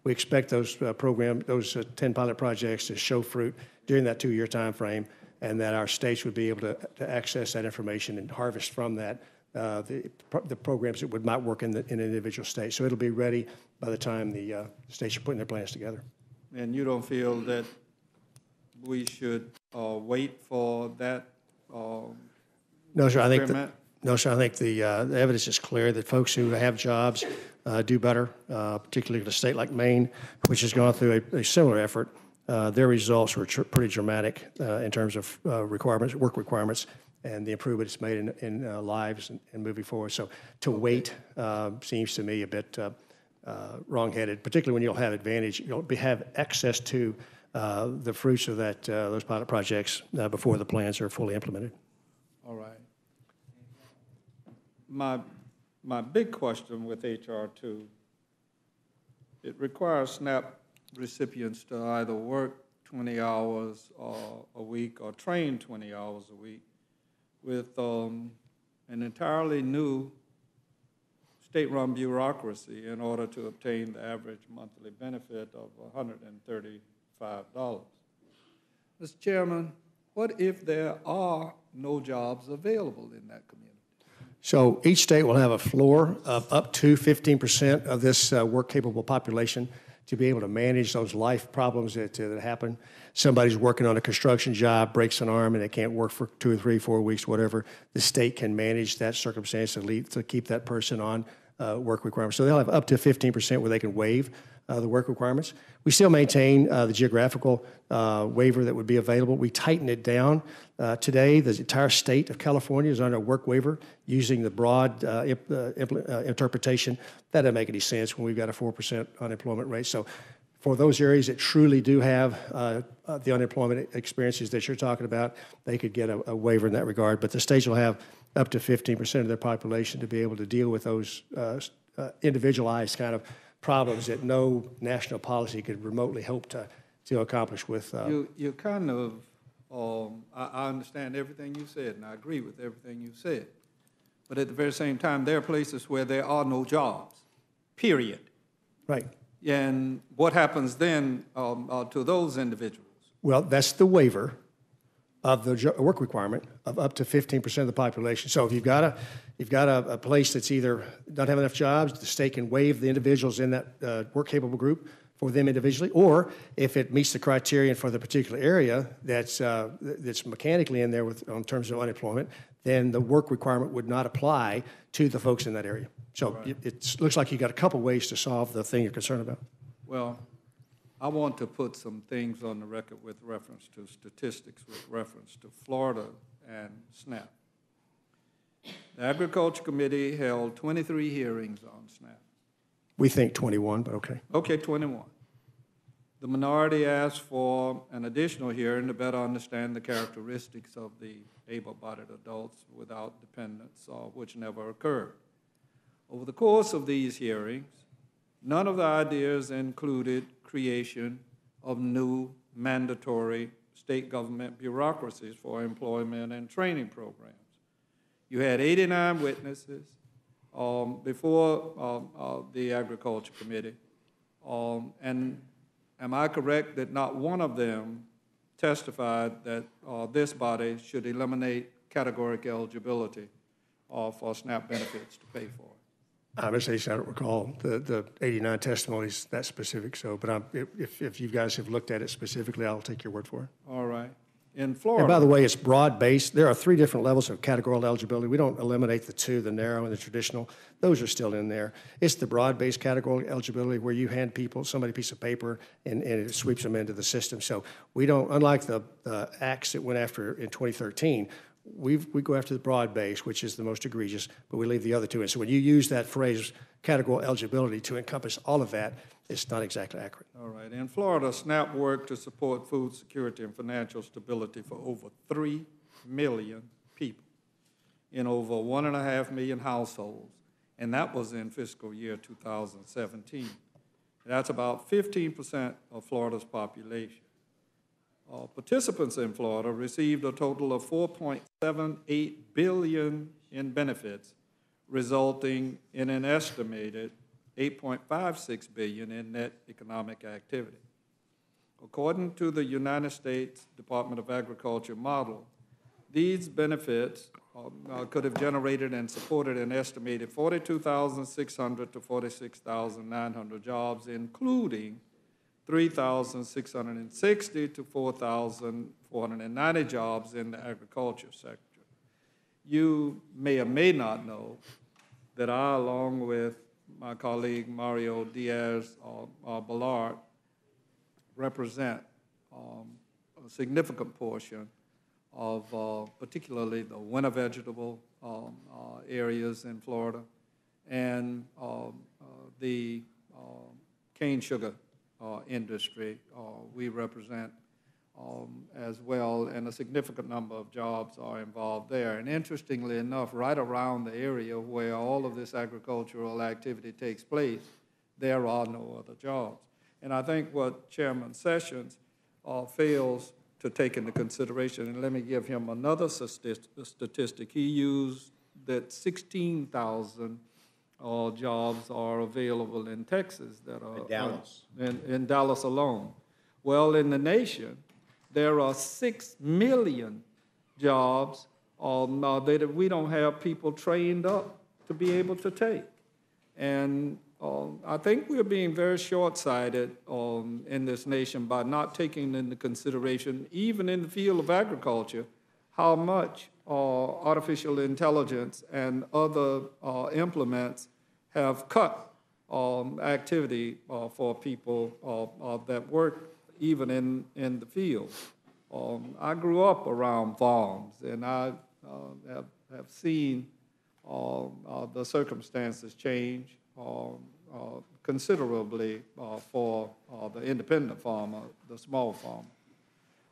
We expect those 10 pilot projects to show fruit during that 2-year time frame, and that our states would be able to access that information and harvest from that the programs that might work in an individual state. So it'll be ready by the time the states are putting their plans together. And you don't feel that we should wait for that No, sir. experiment? No, sir. I think the evidence is clear that folks who have jobs do better, particularly in a state like Maine, which has gone through a similar effort. Their results were pretty dramatic in terms of work requirements, and the improvement it's made in lives and moving forward. So to wait seems to me a bit wrong-headed, particularly when you'll have access to the fruits of those pilot projects before the plans are fully implemented. All right. My big question with HR 2, it requires SNAP recipients to either work 20 hours a week or train 20 hours a week with an entirely new state-run bureaucracy in order to obtain the average monthly benefit of $135. Mr. Chairman, what if there are no jobs available in that community? So each state will have a floor of up to 15% of this work-capable population to be able to manage those life problems that happen. Somebody's working on a construction job, breaks an arm, and they can't work for 2 or 3, 4 weeks, whatever. The state can manage that circumstance to keep that person on work requirements. So they'll have up to 15% where they can waive the work requirements. We still maintain the geographical waiver that would be available. We tighten it down. Today, the entire state of California is under a work waiver using the broad interpretation. That doesn't make any sense when we've got a 4% unemployment rate. So for those areas that truly do have the unemployment experiences that you're talking about, they could get a waiver in that regard. But the states will have up to 15% of their population to be able to deal with those individualized kind of problems that no national policy could remotely hope to accomplish with. You kind of, I understand everything you said, and I agree with everything you said. But at the very same time, there are places where there are no jobs, period. Right. And what happens then to those individuals? Well, that's the waiver of the work requirement of up to 15% of the population. So if you've got a place that's either doesn't have enough jobs, the state can waive the individuals in that work-capable group for them individually, or if it meets the criterion for the particular area that's mechanically in there in terms of unemployment, then the work requirement would not apply to the folks in that area. So right. It looks like you got a couple ways to solve the thing you're concerned about. Well, I want to put some things on the record with reference to statistics, with reference to Florida and SNAP. The Agriculture Committee held 23 hearings on SNAP. We think 21, but okay. Okay, 21. The minority asked for an additional hearing to better understand the characteristics of the able-bodied adults without dependents, which never occurred. Over the course of these hearings, none of the ideas included creation of new mandatory state government bureaucracies for employment and training programs. You had 89 witnesses before the Agriculture Committee, and am I correct that not one of them testified that this body should eliminate categorical eligibility for SNAP benefits to pay for it? Ms. Ace, I don't recall the 89 testimonies that specific, so, but if you guys have looked at it specifically, I'll take your word for it. All right. In Florida. And by the way, it's broad-based. There are 3 different levels of categorical eligibility. We don't eliminate the 2, the narrow and the traditional. Those are still in there. It's the broad-based categorical eligibility where you hand somebody a piece of paper and it sweeps them into the system. So we don't, unlike the acts that went after in 2013, we go after the broad base, which is the most egregious, but we leave the other 2 in. So when you use that phrase, categorical eligibility, to encompass all of that, it's not exactly accurate. All right. In Florida, SNAP worked to support food security and financial stability for over 3 million people in over 1.5 million households, and that was in fiscal year 2017. That's about 15% of Florida's population. Participants in Florida received a total of $4.78 billion in benefits, resulting in an estimated $8.56 billion in net economic activity. According to the United States Department of Agriculture model, these benefits could have generated and supported an estimated 42,600 to 46,900 jobs, including 3,660 to 4,490 jobs in the agriculture sector. You may or may not know that I, along with my colleague Mario Diaz-Balart, represent a significant portion of particularly the winter vegetable areas in Florida and the cane sugar industry we represent as well, and a significant number of jobs are involved there. And interestingly enough, right around the area where all of this agricultural activity takes place, there are no other jobs. And I think what Chairman Sessions fails to take into consideration, and let me give him another statistic. He used that 16,000 jobs are available in Texas that are In Dallas. In Dallas alone. Well, in the nation, there are 6 million jobs that we don't have people trained up to be able to take. And I think we're being very short-sighted in this nation by not taking into consideration, even in the field of agriculture, how much artificial intelligence and other implements have cut activity for people that work even in the field. I grew up around farms, and I have seen the circumstances change considerably for the independent farmer, the small farmer.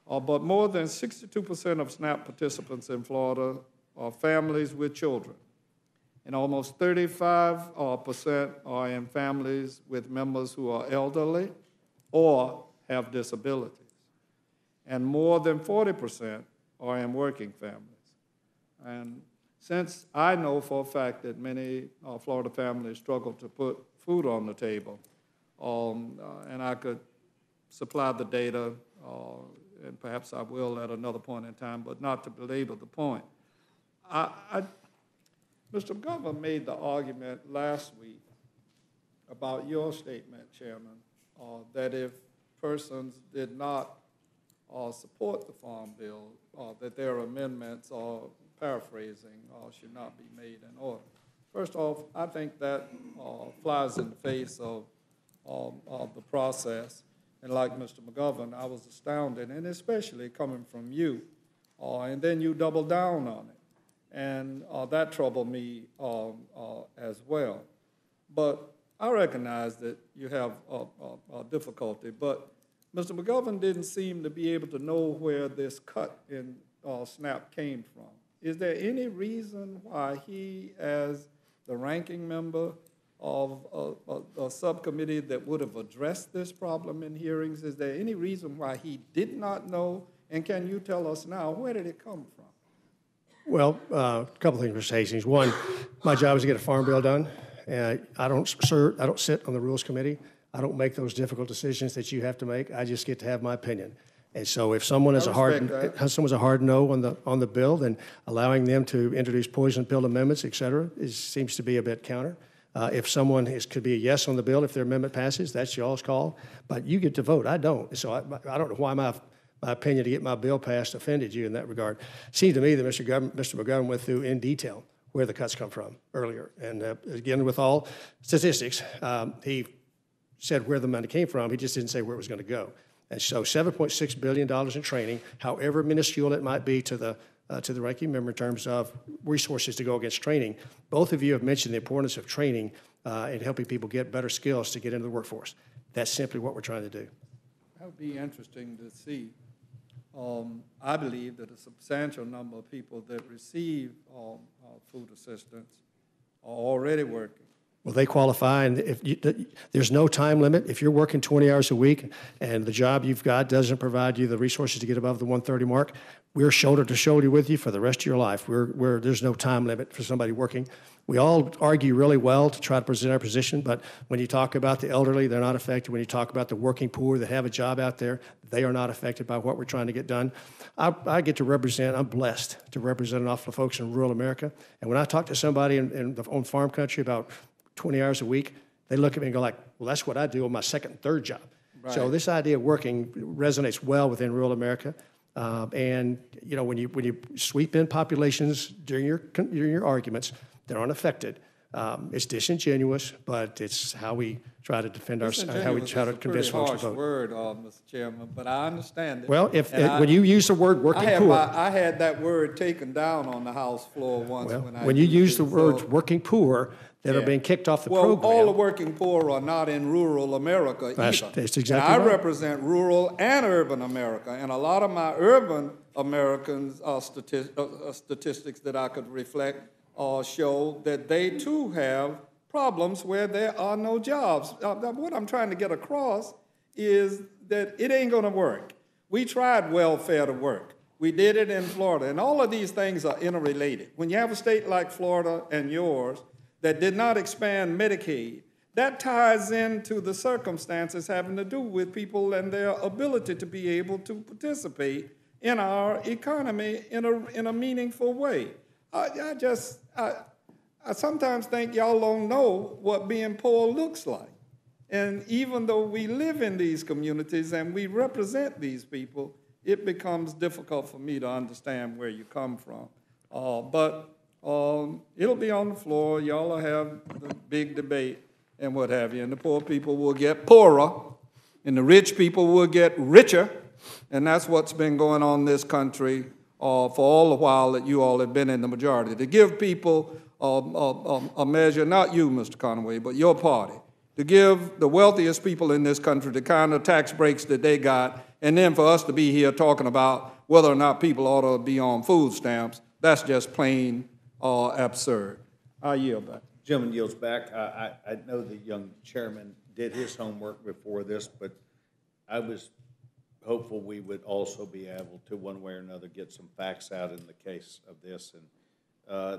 But more than 62% of SNAP participants in Florida are families with children, and almost 35% are in families with members who are elderly or have disabilities. And more than 40% are in working families. And since I know for a fact that many Florida families struggle to put food on the table, and I could supply the data, and perhaps I will at another point in time, but not to belabor the point. Mr. McGovern made the argument last week about your statement, Chairman, that if persons did not support the Farm Bill, that their amendments, or paraphrasing, should not be made in order. First off, I think that flies in the face of the process. And like Mr. McGovern, I was astounded, and especially coming from you, and then you double down on it. and that troubled me as well. But I recognize that you have a difficulty, but Mr. McGovern didn't seem to be able to know where this cut in SNAP came from. Is there any reason why he, as the ranking member of a subcommittee that would have addressed this problem in hearings, is there any reason why he did not know? And can you tell us now, where did it come from? Well, a couple things, Mr. Hastings. One, my job is to get a farm bill done. I don't sit on the Rules Committee. I don't make those difficult decisions that you have to make. I just get to have my opinion. And so if someone is someone's a hard no on the bill, then allowing them to introduce poison pill amendments, et cetera, seems to be a bit counter. If someone could be a yes on the bill if their amendment passes, that's y'all's call. But you get to vote. I don't. So I don't know why my opinion to get my bill passed offended you in that regard. It seems to me that Mr. McGovern went through in detail where the cuts come from earlier. And again, with all statistics, he said where the money came from. He just didn't say where it was going to go. And so $7.6 billion in training, however minuscule it might be to the ranking member in terms of resources to go against training. Both of you have mentioned the importance of training and helping people get better skills to get into the workforce. That's simply what we're trying to do. That would be interesting to see. I believe that a substantial number of people that receive food assistance are already working. Well, they qualify, and there's no time limit. If you're working 20 hours a week and the job you've got doesn't provide you the resources to get above the 130 mark, we're shoulder to shoulder with you for the rest of your life. There's no time limit for somebody working. We all argue really well to try to present our position, but when you talk about the elderly, they're not affected. When you talk about the working poor that have a job out there, they are not affected by what we're trying to get done. I get to represent, I'm blessed to represent an awful lot of folks in rural America. And when I talk to somebody on farm country about 20 hours a week, they look at me and go like, well, that's what I do on my second and third job. Right. So this idea of working resonates well within rural America. And you know, when you sweep in populations during your arguments, they're unaffected. It's disingenuous, but it's how we try to defend ourselves, how we try to convince folks to vote. It's a pretty harsh word, Mr. Chairman, but I understand it. Well, when you use the word working poor, I had that word taken down on the House floor once. Well, when you use the words working poor, that are being kicked off the program. Well, all the working poor are not in rural America either. That's exactly right. I represent rural and urban America, and a lot of my urban Americans statistics that I could reflect show that they too have problems where there are no jobs. What I'm trying to get across is that it ain't going to work. We tried welfare to work. We did it in Florida, and all of these things are interrelated. When you have a state like Florida and yours that did not expand Medicaid, that ties into the circumstances having to do with people and their ability to be able to participate in our economy in a meaningful way. I sometimes think y'all don't know what being poor looks like. And even though we live in these communities and we represent these people, it becomes difficult for me to understand where you come from. But it'll be on the floor. Y'all will have the big debate and what have you. And the poor people will get poorer, and the rich people will get richer. And that's what's been going on in this country for all the while that you all have been in the majority. To give people a measure, not you, Mr. Conway, but your party, to give the wealthiest people in this country the kind of tax breaks that they got, and then for us to be here talking about whether or not people ought to be on food stamps, that's just plain absurd. I yield back. Gentleman yields back. I know the young chairman did his homework before this, but I was hopeful we would also be able to, one way or another, get some facts out in the case of this. And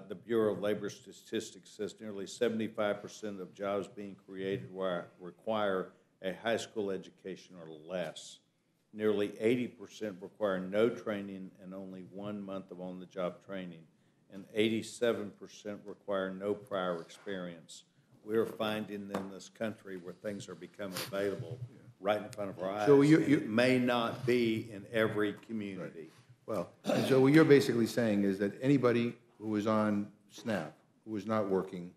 the Bureau of Labor Statistics says nearly 75% of jobs being created require a high school education or less. Nearly 80% require no training and only 1 month of on-the-job training, and 87% require no prior experience. We're finding in this country where things are becoming available right in front of our eyes. So it may not be in every community. Right. Well, so what you're basically saying is that anybody who is on SNAP, who is not working,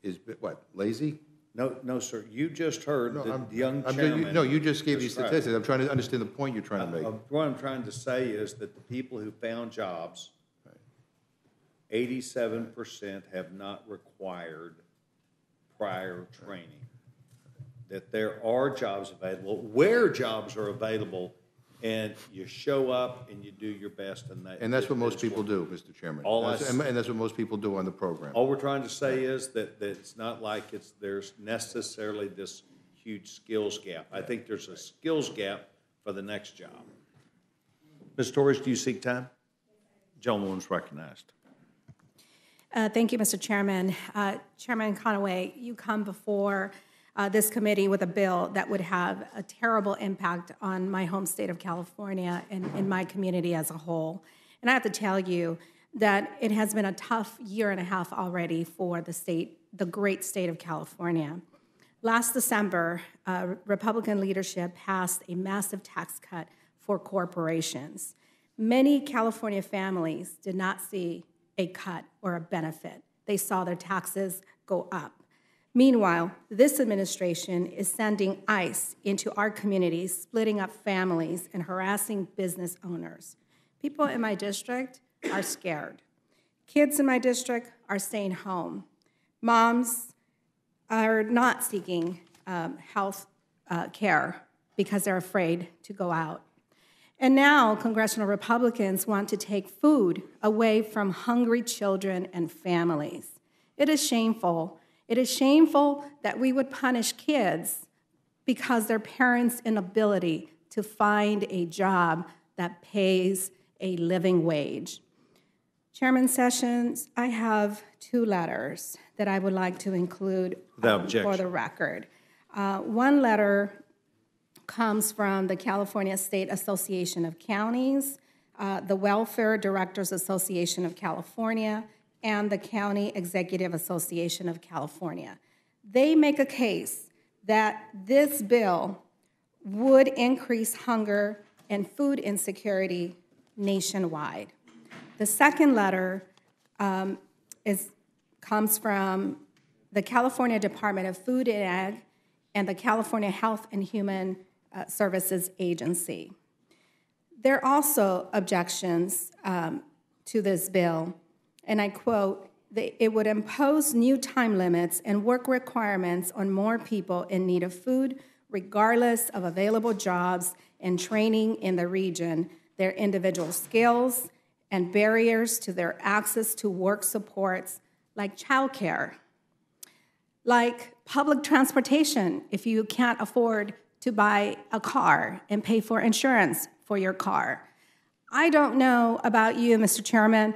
is what, lazy? No, sir. You just heard the young chairman. You just gave these statistics. I'm trying to understand the point you're trying to make. What I'm trying to say is that the people who found jobs 87% have not required prior training. That there are jobs available, where jobs are available, and you show up and you do your best. And that's what most people do, Mr. Chairman. And that's what most people do on the program. All we're trying to say is that it's not like there's necessarily this huge skills gap. I think there's a skills gap for the next job. Ms. Torres, do you seek time? Gentlewoman's recognized. Thank you, Mr. Chairman. Chairman Conaway, you come before this committee with a bill that would have a terrible impact on my home state of California and in my community as a whole. And I have to tell you that it has been a tough year and a half already for the great state of California. Last December, Republican leadership passed a massive tax cut for corporations. Many California families did not see a cut or a benefit. They saw their taxes go up. Meanwhile, this administration is sending ICE into our communities, splitting up families and harassing business owners. People in my district are scared. Kids in my district are staying home. Moms are not seeking health care because they're afraid to go out. And now congressional Republicans want to take food away from hungry children and families. It is shameful. It is shameful that we would punish kids because their parents' inability to find a job that pays a living wage. Chairman Sessions, I have 2 letters that I would like to include for the record. One letter comes from the California State Association of Counties, the Welfare Directors Association of California, and the County Executive Association of California. They make a case that this bill would increase hunger and food insecurity nationwide. The second letter comes from the California Department of Food and Ag and the California Health and Human Services Agency. There are also objections to this bill, and I quote, it would impose new time limits and work requirements on more people in need of food, regardless of available jobs and training in the region, their individual skills, and barriers to their access to work supports like childcare, like public transportation if you can't afford to buy a car and pay for insurance for your car. I don't know about you, Mr. Chairman,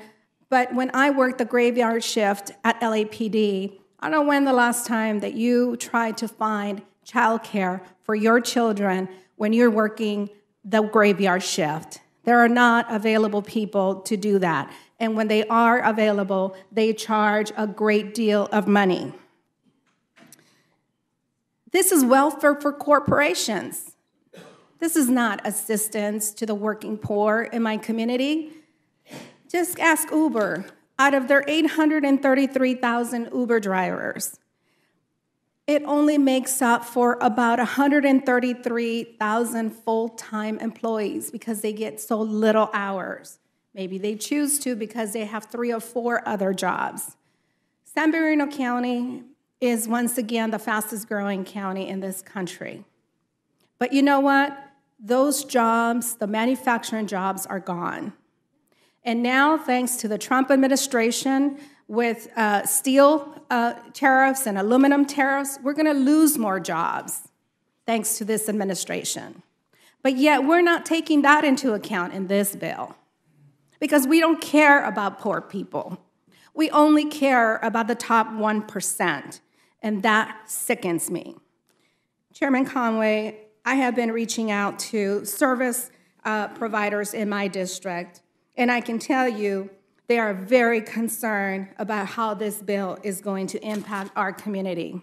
but when I worked the graveyard shift at LAPD, I don't know when the last time that you tried to find childcare for your children when you're working the graveyard shift. There are not available people to do that. And when they are available, they charge a great deal of money. This is welfare for corporations. This is not assistance to the working poor in my community. Just ask Uber. Out of their 833,000 Uber drivers, it only makes up for about 133,000 full-time employees because they get so little hours. Maybe they choose to because they have 3 or 4 other jobs. San Bernardino County is once again the fastest growing county in this country. But you know what? Those jobs, the manufacturing jobs, are gone. And now, thanks to the Trump administration, with steel tariffs and aluminum tariffs, we're going to lose more jobs, thanks to this administration. But yet, we're not taking that into account in this bill, because we don't care about poor people. We only care about the top 1%, and that sickens me. Chairman Conway, I have been reaching out to service providers in my district, and I can tell you they are very concerned about how this bill is going to impact our community.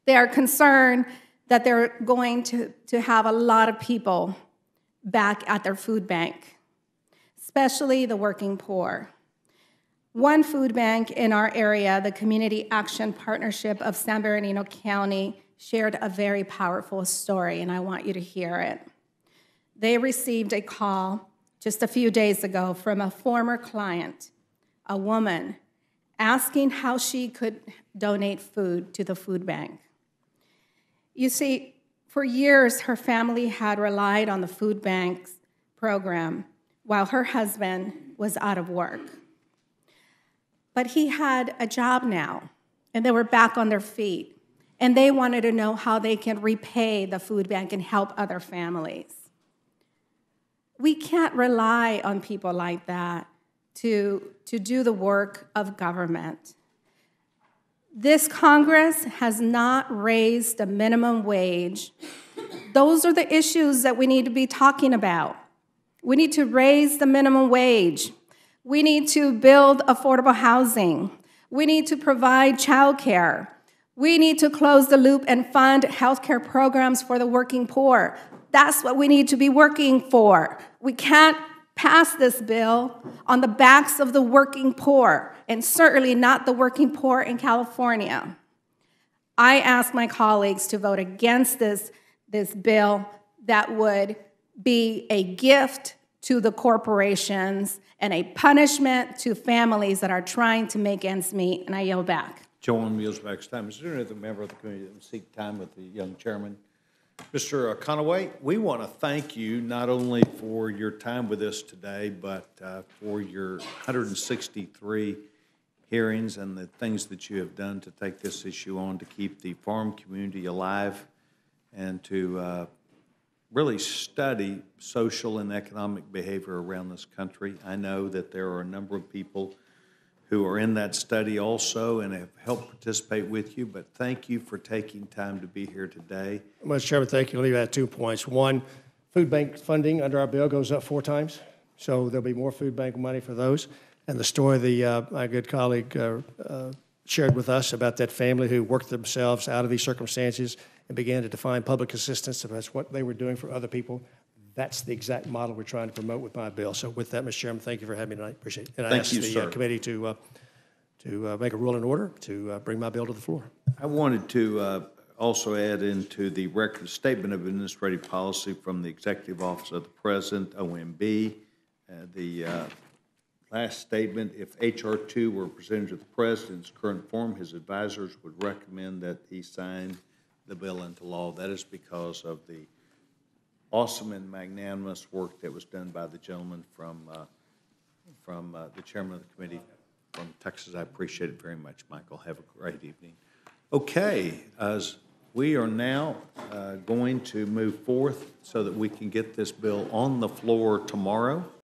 They are concerned that they're going to have a lot of people back at their food bank, especially the working poor. One food bank in our area, the Community Action Partnership of San Bernardino County, shared a very powerful story, and I want you to hear it. They received a call just a few days ago from a former client a woman asking how she could donate food to the food bank. You see, for years, her family had relied on the food bank's program while her husband was out of work. But he had a job now, and they were back on their feet, and they wanted to know how they can repay the food bank and help other families. We can't rely on people like that to do the work of government. This Congress has not raised the minimum wage. Those are the issues that we need to be talking about. We need to raise the minimum wage. We need to build affordable housing. We need to provide childcare. We need to close the loop and fund healthcare programs for the working poor. That's what we need to be working for. We can't pass this bill on the backs of the working poor, and certainly not the working poor in California. I ask my colleagues to vote against this bill that would be a gift to the corporations and a punishment to families that are trying to make ends meet, and I yield back. Joan yields back his time. Is there any other member of the committee that would seek time with the young chairman? Mr. Conaway, we want to thank you not only for your time with us today, but for your 163 hearings and the things that you have done to take this issue on to keep the farm community alive and to really study social and economic behavior around this country. I know that there are a number of people who are in that study also and have helped participate with you, but thank you for taking time to be here today. Mr. Chairman, thank you. I'll leave that 2 points. One, food bank funding under our bill goes up 4 times, so there'll be more food bank money for those. And the story my good colleague shared with us about that family who worked themselves out of these circumstances and began to define public assistance as what they were doing for other people. That's the exact model we're trying to promote with my bill. So with that, Mr. Chairman, thank you for having me tonight. Appreciate it. And I ask the committee to make a rule in order to bring my bill to the floor. I wanted to also add into the record statement of administrative policy from the Executive Office of the President, OMB. The last statement, if H.R. 2 were presented to the President in its current form, his advisors would recommend that he sign the bill into law. That is because of the awesome and magnanimous work that was done by the gentleman from the chairman of the committee from Texas. I appreciate it very much, Michael. Have a great evening. Okay, as we are now going to move forth so that we can get this bill on the floor tomorrow.